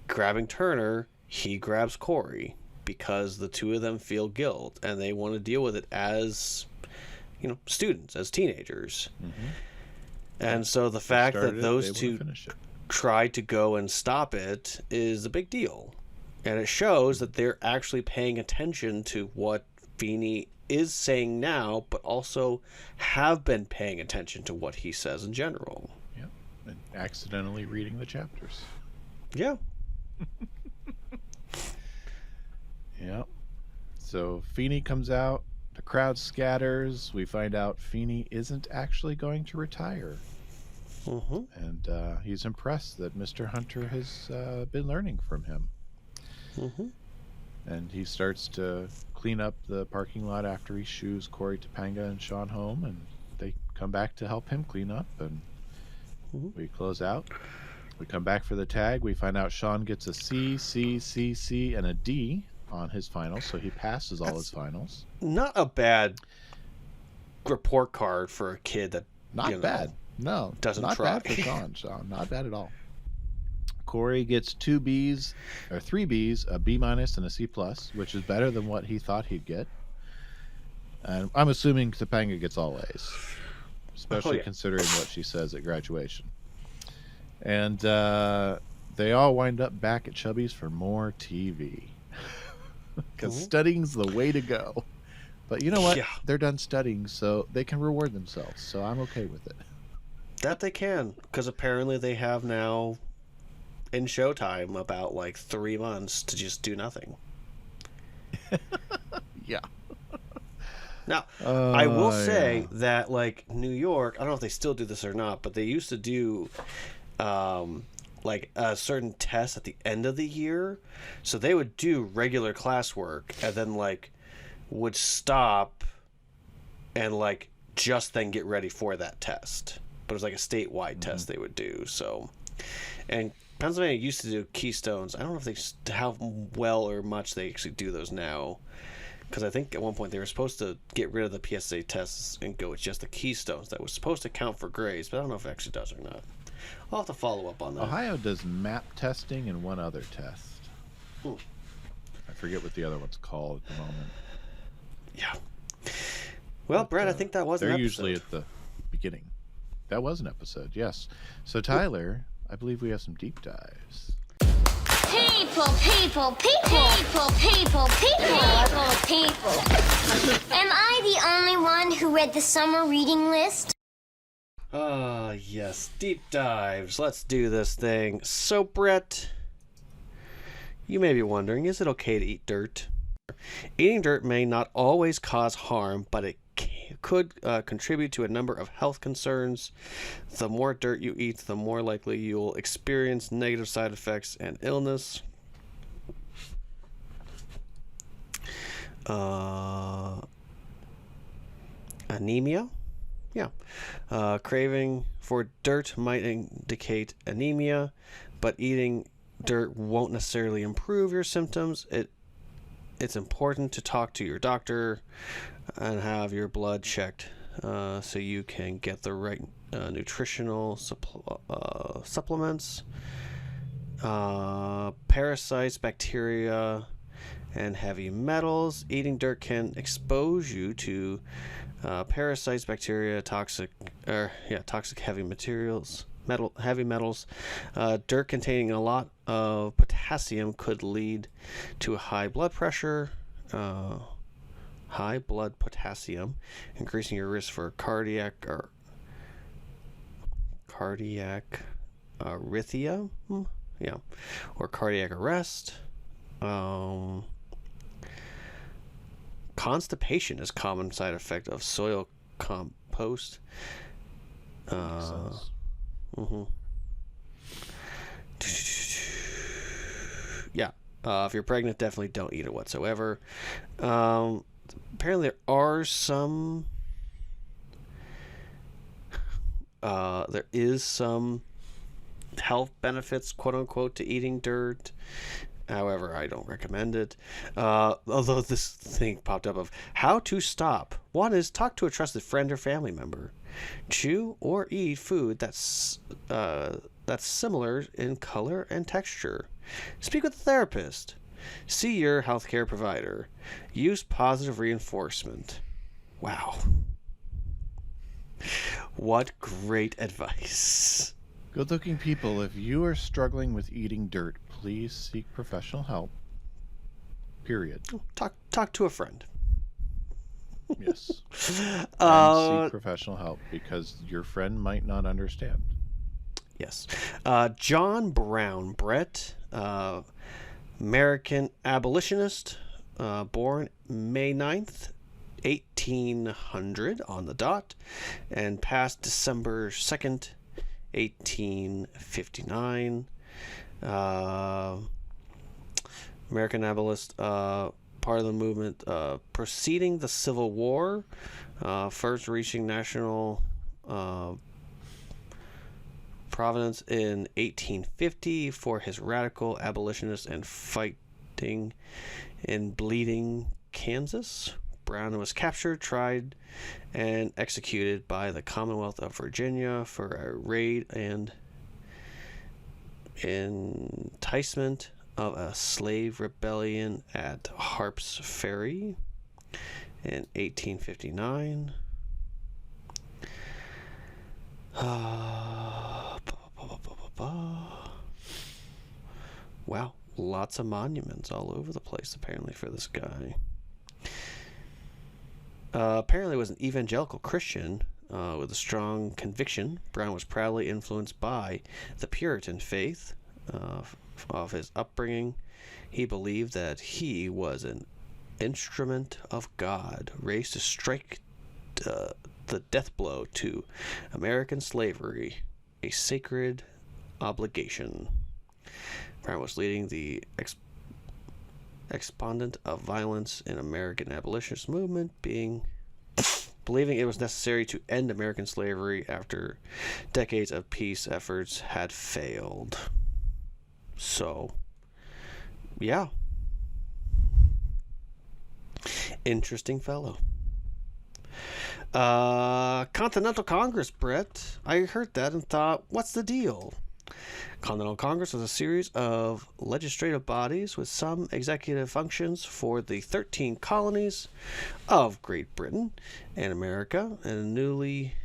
grabbing Turner, he grabs Cory because the two of them feel guilt and they want to deal with it as, students, as teenagers. Mm-hmm. And so the fact that those two tried to go and stop it is a big deal. And it shows that they're actually paying attention to what Feeny is saying now, but also have been paying attention to what he says in general. Yeah, and accidentally reading the chapters. Yeah. Yeah. So Feeny comes out, the crowd scatters. We find out Feeny isn't actually going to retire. Mm-hmm. And he's impressed that Mr. Hunter has been learning from him. Mm-hmm. And he starts to clean up the parking lot after he shoos Cory, Topanga, and Shawn home, and they come back to help him clean up, and we close out. We come back for the tag. We find out Shawn gets a C, C, C, C, and a D on his finals, so he passes all his finals. Not a bad report card for a kid that not bad. No, doesn't not try. Bad for Shawn. Not bad at all. Cory gets 2 B's or 3 B's, a B minus and a C plus, which is better than what he thought he'd get. And I'm assuming Topanga gets all A's, especially considering what she says at graduation. And they all wind up back at Chubby's for more TV. Because studying's the way to go. But you know what? Yeah. They're done studying, so they can reward themselves. So I'm okay with it. That they can, because apparently they have now in Showtime about 3 months to just do nothing. Yeah. Now, I will say that New York, I don't know if they still do this or not, but they used to do a certain test at the end of the year. So they would do regular classwork and then would stop and just then get ready for that test. But it was a statewide test they would do. So, and Pennsylvania used to do Keystones. I don't know if how well or much they actually do those now. Because I think at one point they were supposed to get rid of the PSA tests and go with just the Keystones. That was supposed to count for grades, but I don't know if it actually does or not. I'll have to follow up on that. Ohio does map testing and one other test. I forget what the other one's called at the moment. Yeah. Well, Brett, I think that was an episode. They're usually at the beginning. That was an episode, yes. So, Tyler, I believe we have some deep dives. People. Am I the only one who read the summer reading list? Yes, deep dives. Let's do this thing. So, Brett, you may be wondering, is it okay to eat dirt? Eating dirt may not always cause harm, but it could contribute to a number of health concerns. The more dirt you eat, the more likely you'll experience negative side effects and illness. Anemia. Yeah. Craving for dirt might indicate anemia, but eating dirt won't necessarily improve your symptoms. It's important to talk to your doctor and have your blood checked so you can get the right nutritional supplements. Parasites, bacteria, and heavy metals. Eating dirt can expose you to parasites, bacteria, toxic heavy metals. Dirt containing a lot of potassium could lead to high blood pressure, high blood potassium, increasing your risk for cardiac arrhythmia, or cardiac arrest. Constipation is a common side effect of soil compost. If you're pregnant, definitely don't eat it whatsoever. Apparently, there are some. There is some health benefits, quote unquote, to eating dirt. However, I don't recommend it. Although this thing popped up of how to stop. One is talk to a trusted friend or family member. Chew or eat food that's similar in color and texture. Speak with a therapist. See your healthcare provider. Use positive reinforcement. Wow. What great advice. Good-looking people, if you are struggling with eating dirt, please seek professional help. Period. Talk to a friend. Yes. And seek professional help because your friend might not understand. Yes. John Brown, Brett, American abolitionist, born May 9th, 1800 on the dot, and passed December 2nd, 1859. American abolitionist, part of the movement preceding the Civil War, first reaching national prominence in 1850 for his radical abolitionist and fighting in Bleeding, Kansas. Brown was captured, tried, and executed by the Commonwealth of Virginia for a raid and enticement of a slave rebellion at Harp's Ferry in 1859. Wow, lots of monuments all over the place apparently for this guy. Apparently was an evangelical Christian with a strong conviction. Brown was proudly influenced by the Puritan faith of his upbringing. He believed that he was an instrument of God, raised to strike the death blow to American slavery, a sacred obligation. Brown was leading the exponent of violence in American abolitionist movement, believing it was necessary to end American slavery after decades of peace efforts had failed. So, yeah. Interesting fellow. Continental Congress, Brett. I heard that and thought, what's the deal? Continental Congress was a series of legislative bodies with some executive functions for the 13 colonies of Great Britain and America and a newly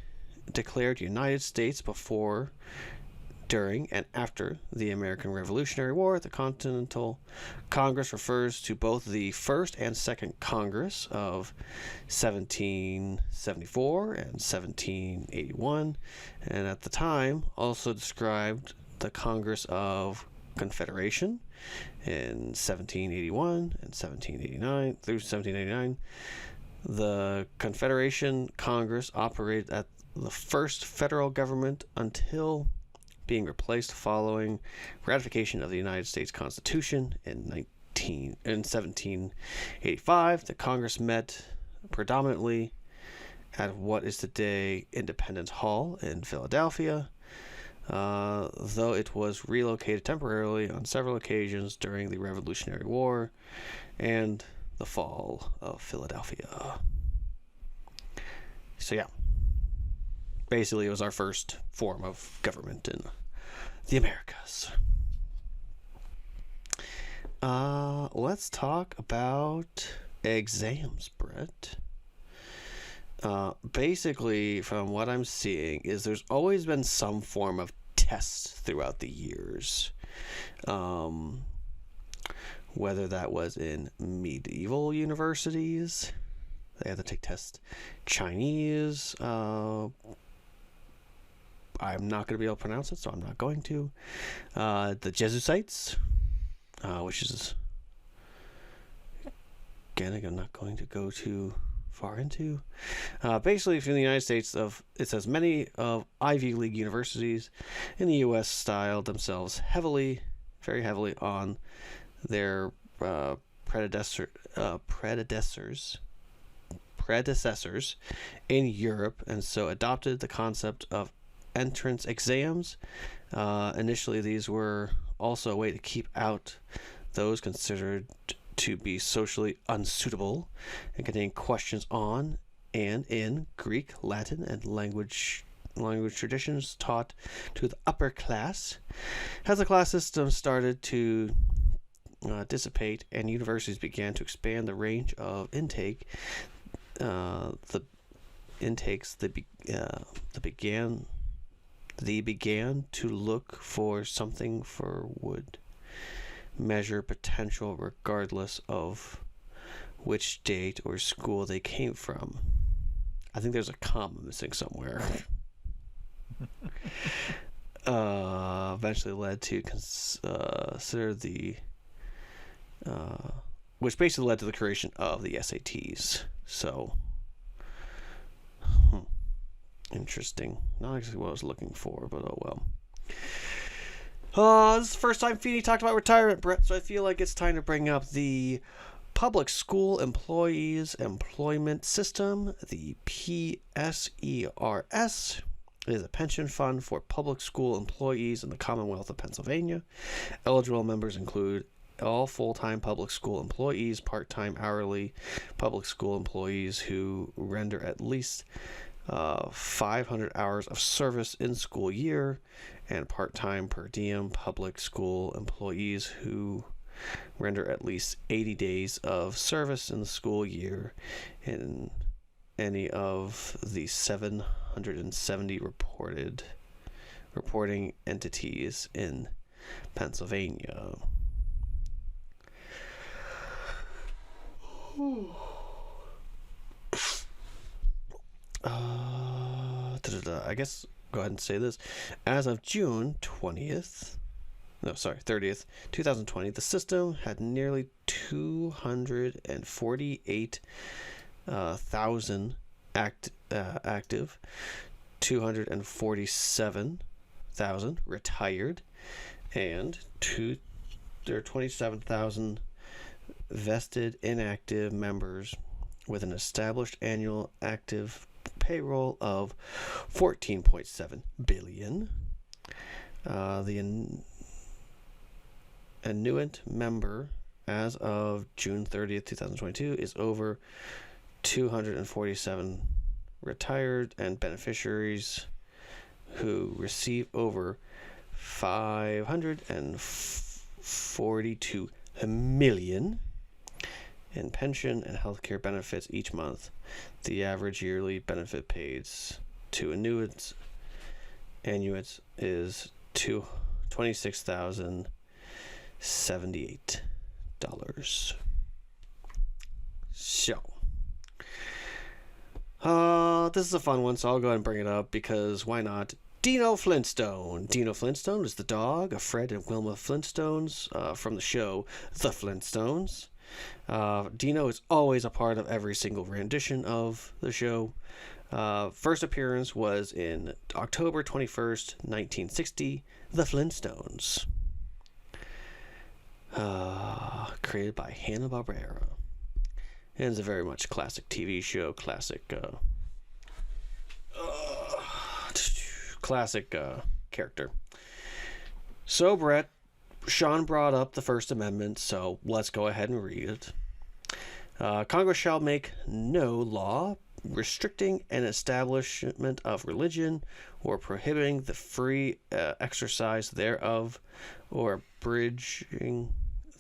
declared United States before, during, and after the American Revolutionary War. The Continental Congress refers to both the First and Second Congress of 1774 and 1781, and at the time also described the Congress of Confederation in 1781 and 1789 through 1789. The Confederation Congress operated as the first federal government until being replaced following ratification of the United States Constitution in 1785. The Congress met predominantly at what is today Independence Hall in Philadelphia, though it was relocated temporarily on several occasions during the Revolutionary War and the fall of Philadelphia. So yeah, basically it was our first form of government in the Americas. Let's talk about exams, Brett. Basically, from what I'm seeing, is there's always been some form of tests throughout the years. Whether that was in medieval universities, they had to take tests. Chinese, I'm not going to be able to pronounce it, so I'm not going to. The Jesuitites, which is, again, I'm not going to go too far into. Basically, from the United States, it says many of Ivy League universities in the U.S. styled themselves very heavily on their predecessors in Europe, and so adopted the concept of entrance exams. Initially, these were also a way to keep out those considered to be socially unsuitable and contain questions on and in Greek, Latin, and language traditions taught to the upper class. As the class system started to dissipate and universities began to expand the range of intake, they began to look for something for would measure potential regardless of which state or school they came from. I think there's a comma missing somewhere. Eventually led to consider the which basically led to the creation of the SATs. So interesting. Not exactly what I was looking for, but oh well. This is the first time Feeny talked about retirement, Brett, so I feel like it's time to bring up the Public School Employees Employment System. The PSERS is a pension fund for public school employees in the Commonwealth of Pennsylvania. Eligible members include all full-time public school employees, part-time hourly public school employees who render at least 500 hours of service in school year, and part-time per diem public school employees who render at least 80 days of service in the school year in any of the 770 reporting entities in Pennsylvania. I guess go ahead and say this. As of June 30th, 2020, the system had nearly 248,000 active, 247,000 retired, and there are 27,000 vested inactive members with an established annual active payroll of $14.7 billion. The annuant member as of June 30th, 2022 is over 247 retired, and beneficiaries who receive over $542 million in pension and healthcare benefits each month. The average yearly benefit paid to annuitants is $26,078. So, this is a fun one, so I'll go ahead and bring it up because why not? Dino Flintstone. Dino Flintstone is the dog of Fred and Wilma Flintstones from the show The Flintstones. Dino is always a part of every single rendition of the show. First appearance was in October 21st, 1960, The Flintstones. Created by Hanna-Barbera. And it's a very much classic TV show, classic character. So, Brett, Shawn brought up the First Amendment, so let's go ahead and read it. Congress shall make no law restricting an establishment of religion or prohibiting the free exercise thereof or abridging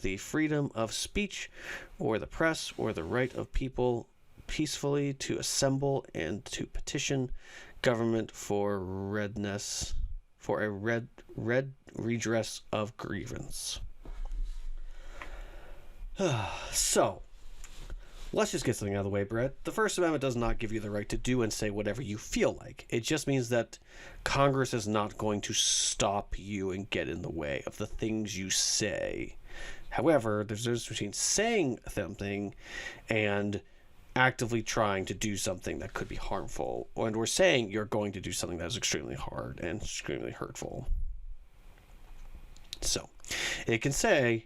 the freedom of speech or the press or the right of people peacefully to assemble and to petition government for a redress of grievance. So, let's just get something out of the way, Brett. The First Amendment does not give you the right to do and say whatever you feel like. It just means that Congress is not going to stop you and get in the way of the things you say. However, there's a difference between saying something and actively trying to do something that could be harmful, or saying you're going to do something that is extremely hard and extremely hurtful. So, you can say,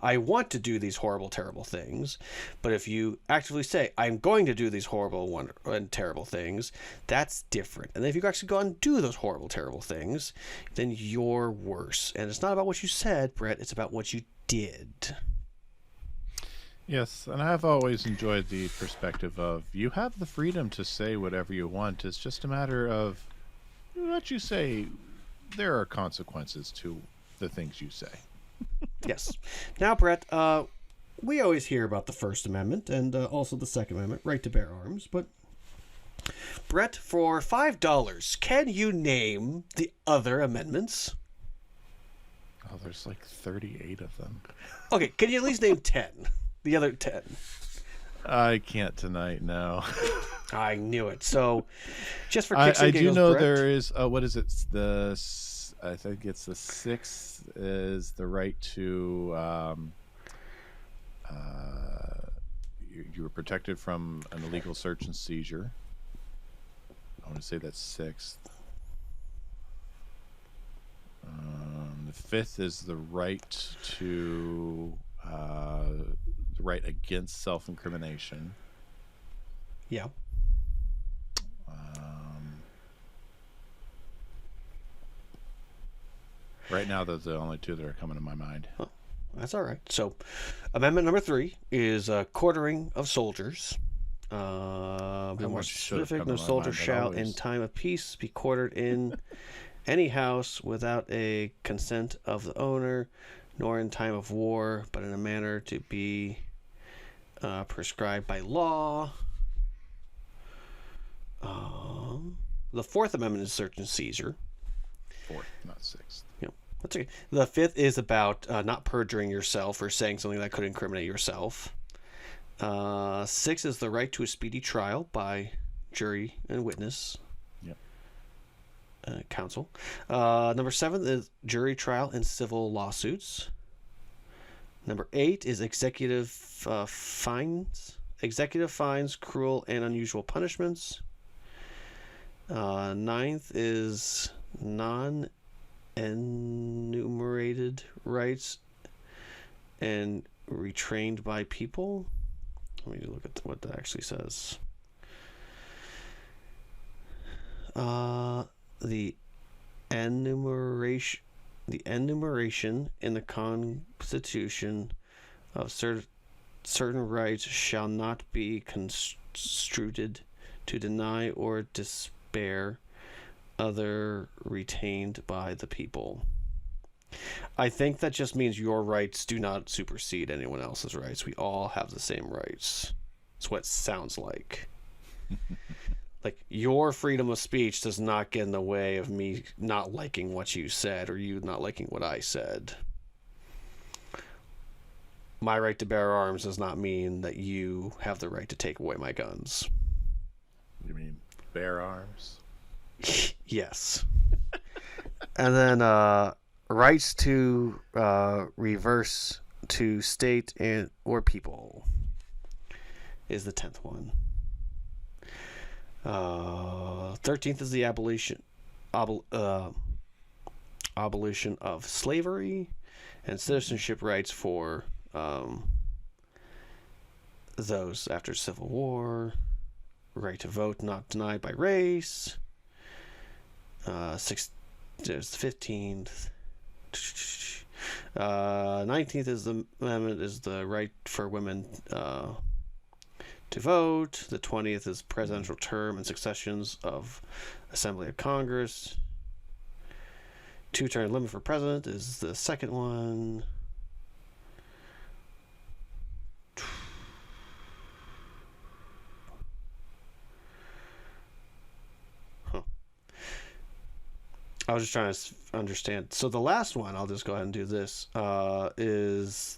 I want to do these horrible, terrible things, but if you actively say, I'm going to do these horrible and terrible things, that's different. And then if you actually go and do those horrible, terrible things, then you're worse. And it's not about what you said, Brett, it's about what you did. Yes, and I've always enjoyed the perspective of you have the freedom to say whatever you want. It's just a matter of what you say. There are consequences to the things you say. Yes. Now, Brett, we always hear about the First Amendment and also the Second Amendment, right to bear arms. But, Brett, for $5, can you name the other amendments? Oh, there's like 38 of them. Okay, can you at least name 10? The other 10. I can't tonight, no. I knew it. So, just for kicks and I giggles, do know Brett, there is, what is it? I think it's the 6th is the right to, you were protected from an illegal search and seizure. I want to say that's 6th. The 5th is the right to, the right against self-incrimination. Yeah. Right now, those are the only two that are coming to my mind. Oh, that's all right. So, amendment number 3 is quartering of soldiers. Be more specific, no soldier shall, in time of peace, be quartered in any house without a consent of the owner, nor in time of war, but in a manner to be prescribed by law. The 4th Amendment is search and seizure. 4th, not 6th. Yep, that's okay. The 5th is about not perjuring yourself or saying something that could incriminate yourself. 6 is the right to a speedy trial by jury and witness. Yep. Counsel. Number 7 is jury trial in civil lawsuits. Number 8 is executive fines. Executive fines, cruel and unusual punishments. 9th is non-enumerated rights and retrained by people. Let me look at what that actually says. The enumeration in the Constitution of certain rights shall not be construed to deny or despair other retained by the people. I think that just means your rights do not supersede anyone else's rights. We all have the same rights. That's what it sounds like. Like, your freedom of speech does not get in the way of me not liking what you said or you not liking what I said. My right to bear arms does not mean that you have the right to take away my guns. You mean bear arms? Yes. And then rights to reverse to state and or people is the 10th one. 13th is the abolition of slavery and citizenship rights for those after Civil War. Right to vote not denied by race. There's the 15th. 19th is the amendment is the right for women to vote. The 20th is presidential term and successions of Assembly of Congress. 2-term limit for president is the second one. I was just trying to understand. So the last one, I'll just go ahead and do this, is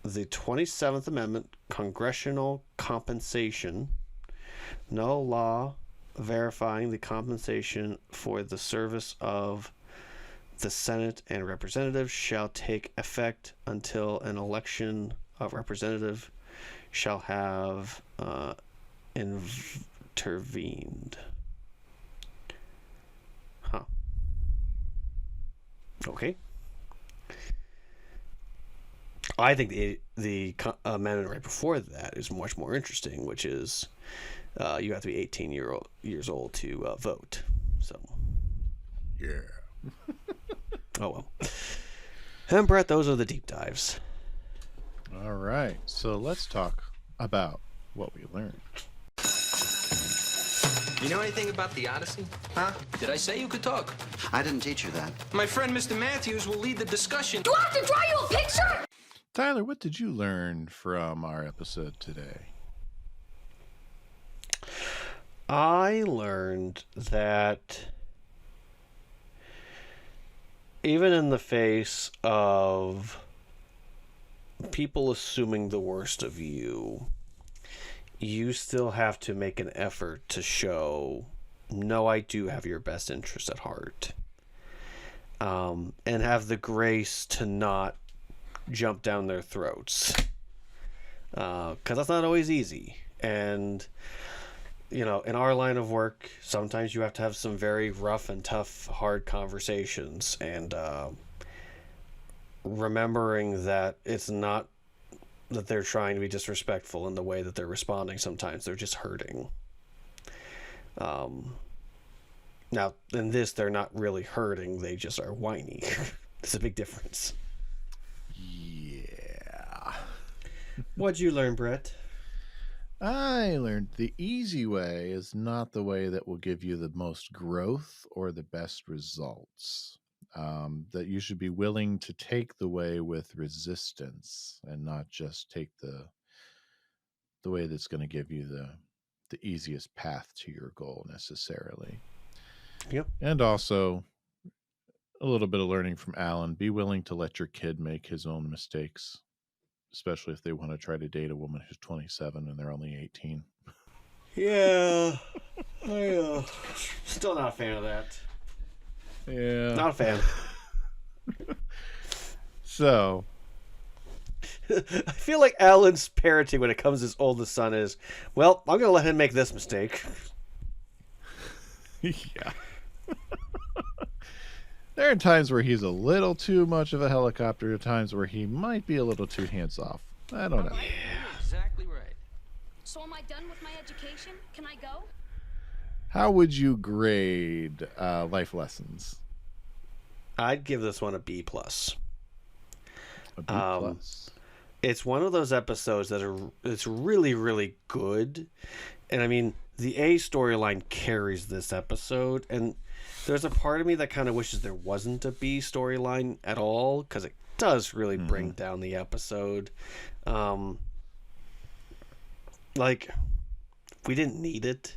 the 27th Amendment, congressional compensation. No law verifying the compensation for the service of the Senate and representatives shall take effect until an election of representative shall have intervened. Huh. Okay. I think the amendment right before that is much more interesting, which is you have to be 18 years old to vote. So. Yeah. Oh well. And Brett, those are the deep dives. All right. So let's talk about what we learned. You know anything about the Odyssey? Huh? Did I say you could talk? I didn't teach you that. My friend Mr. Matthews will lead the discussion. Do I have to draw you a picture? Tyler, what did you learn from our episode today? I learned that even in the face of people assuming the worst of you, you still have to make an effort to show, no, I do have your best interest at heart. And have the grace to not jump down their throats. Because that's not always easy. And, you know, in our line of work, sometimes you have to have some very rough and tough, hard conversations. And remembering that it's not that they're trying to be disrespectful in the way that they're responding. Sometimes they're just hurting. Now, in this, they're not really hurting. They just are whiny. It's a big difference. Yeah. What'd you learn, Brett? I learned the easy way is not the way that will give you the most growth or the best results. That you should be willing to take the way with resistance and not just take the way that's going to give you the easiest path to your goal necessarily. Yep. And also a little bit of learning from Alan. Be willing to let your kid make his own mistakes, especially if they want to try to date a woman who's 27 and they're only 18. Yeah. I still not a fan of that. Yeah. Not a fan. So I feel like Alan's parenting when it comes to his oldest son is, well, I'm going to let him make this mistake. Yeah. There are times where he's a little too much of a helicopter, times where he might be a little too hands off. I don't know. You're exactly right. So am I done with my education? Can I go? How would you grade Life Lessons? I'd give this one a B+. A B+. It's one of those episodes that it's really, really good. And I mean, the A storyline carries this episode. And there's a part of me that kind of wishes there wasn't a B storyline at all, because it does really bring down the episode. Like, we didn't need it.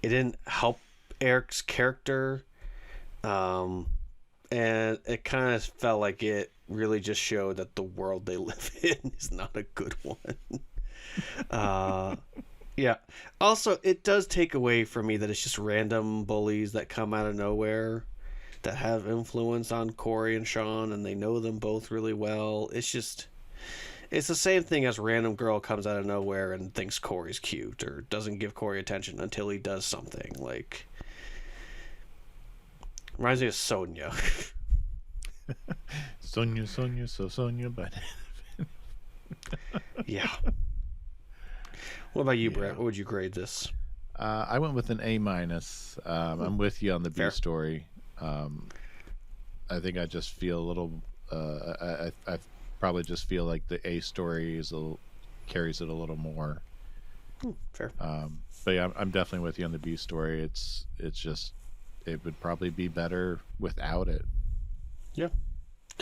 It didn't help Eric's character. And it kind of felt like it really just showed that the world they live in is not a good one. Yeah. Also, it does take away from me that it's just random bullies that come out of nowhere that have influence on Cory and Shawn, and they know them both really well. It's just, It's the same thing as random girl comes out of nowhere and thinks Cory's cute or doesn't give Cory attention until he does something. Like, reminds me of Sonia. Sonia, so Sonia, but Yeah. What about you, Brett? What would you grade this? I went with an A-. I'm with you on the B Fair. story. I think I just feel a little. I probably just feel like the A story carries it a little more. Fair. But yeah, I'm definitely with you on the B story. It would probably be better without it. Yeah.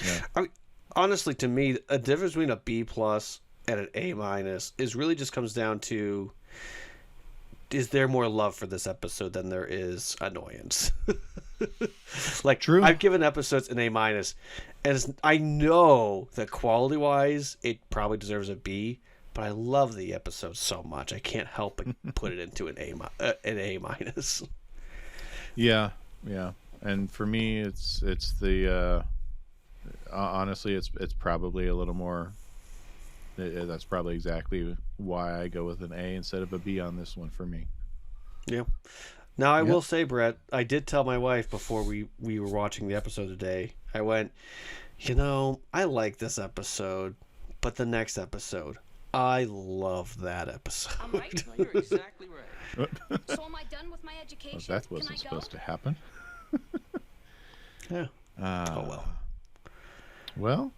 Yeah. I mean, honestly, to me, a difference between a B+ and an A- is really just comes down to, is there more love for this episode than there is annoyance? Like, True. I've given episodes an A-, and I know that quality-wise, it probably deserves a B, but I love the episode so much, I can't help but put it into an A-. Yeah, yeah. And for me, it's the honestly, it's probably a little more. That's probably exactly why I go with an A instead of a B on this one for me. Yeah. Now, I will say, Brett, I did tell my wife before we were watching the episode today, I went, I like this episode, but the next episode, I love that episode. I'm right. No, you're exactly right. So am I done with my education? Well, that wasn't supposed to happen. Yeah. Oh, well. Well,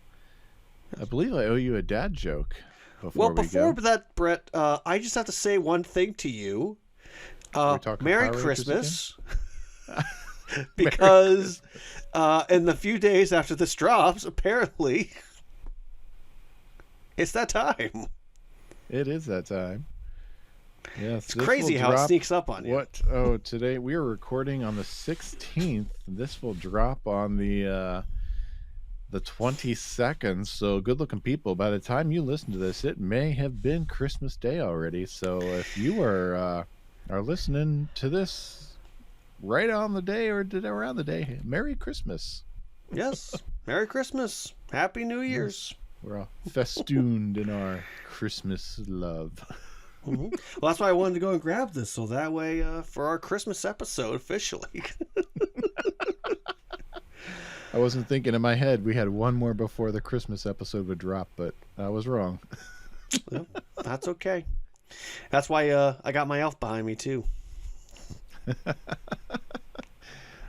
I believe I owe you a dad joke. Before that, Brett, I just have to say one thing to you. Merry Christmas. Because in the few days after this drops, apparently, it's that time. It is that time. Yes, it's crazy how it sneaks up on you. Today we are recording on the 16th. This will drop on the 22nd. So, good-looking people, by the time you listen to this, it may have been Christmas Day already. So, if you are listening to this right on the day or around the day, Merry Christmas. Yes, Merry Christmas. Happy New Year's. We're all festooned in our Christmas love. Mm-hmm. Well, that's why I wanted to go and grab this, so that way for our Christmas episode officially. I wasn't thinking in my head we had one more before the Christmas episode would drop, but I was wrong. Well, that's okay. That's why I got my elf behind me too.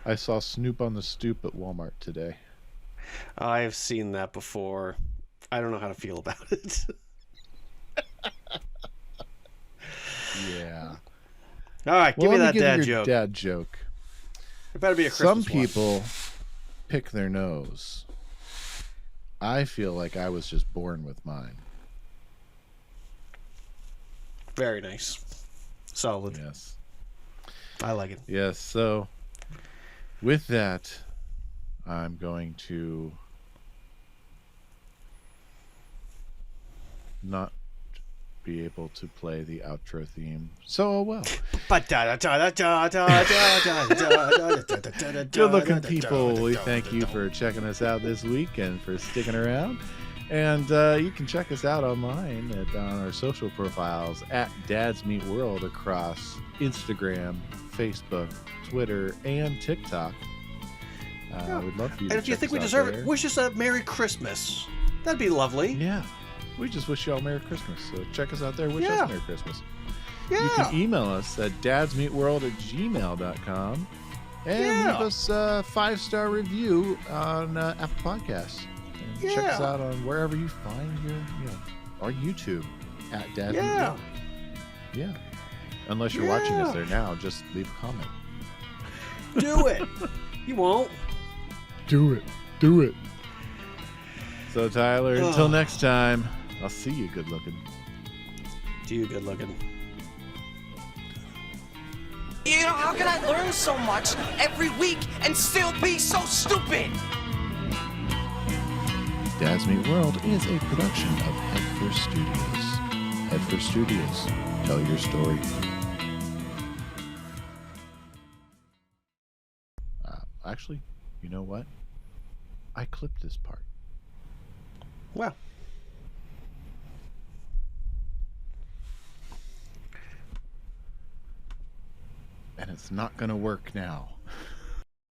I saw Snoop on the stoop at Walmart today. I've seen that before. I don't know how to feel about it. Yeah. All right, give me that dad joke. Dad joke. It better be a Christmas Some people one. pick their nose. I feel like I was just born with mine. Very nice. Solid. Yes. I like it. Yes, so with that, I'm going to not be able to play the outro theme so well. Good looking people, we thank you for checking us out this week and for sticking around. And you can check us out online on our social profiles at dadsmeetworld across Instagram, Facebook, Twitter, and TikTok. We'd love for you to And if you check think us we out deserve there. it, wish us a Merry Christmas. That'd be lovely. Yeah. We just wish you all Merry Christmas. So check us out there. Wish Yeah. us Merry Christmas. Yeah. You can email us at dadsmeetworld@gmail.com and leave us a 5-star review on Apple Podcasts. And check us out on wherever you find our YouTube at dadsmeetworld. Yeah. Unless you're watching us there now, just leave a comment. Do it. You won't. Do it. Do it. So, Tyler, until next time, I'll see you good looking. To you good looking. How can I learn so much every week and still be so stupid? Dads Meet World is a production of Headfirst Studios. Headfirst Studios. Tell your story. Actually, you know what? I clipped this part. Well, It's not going to work now.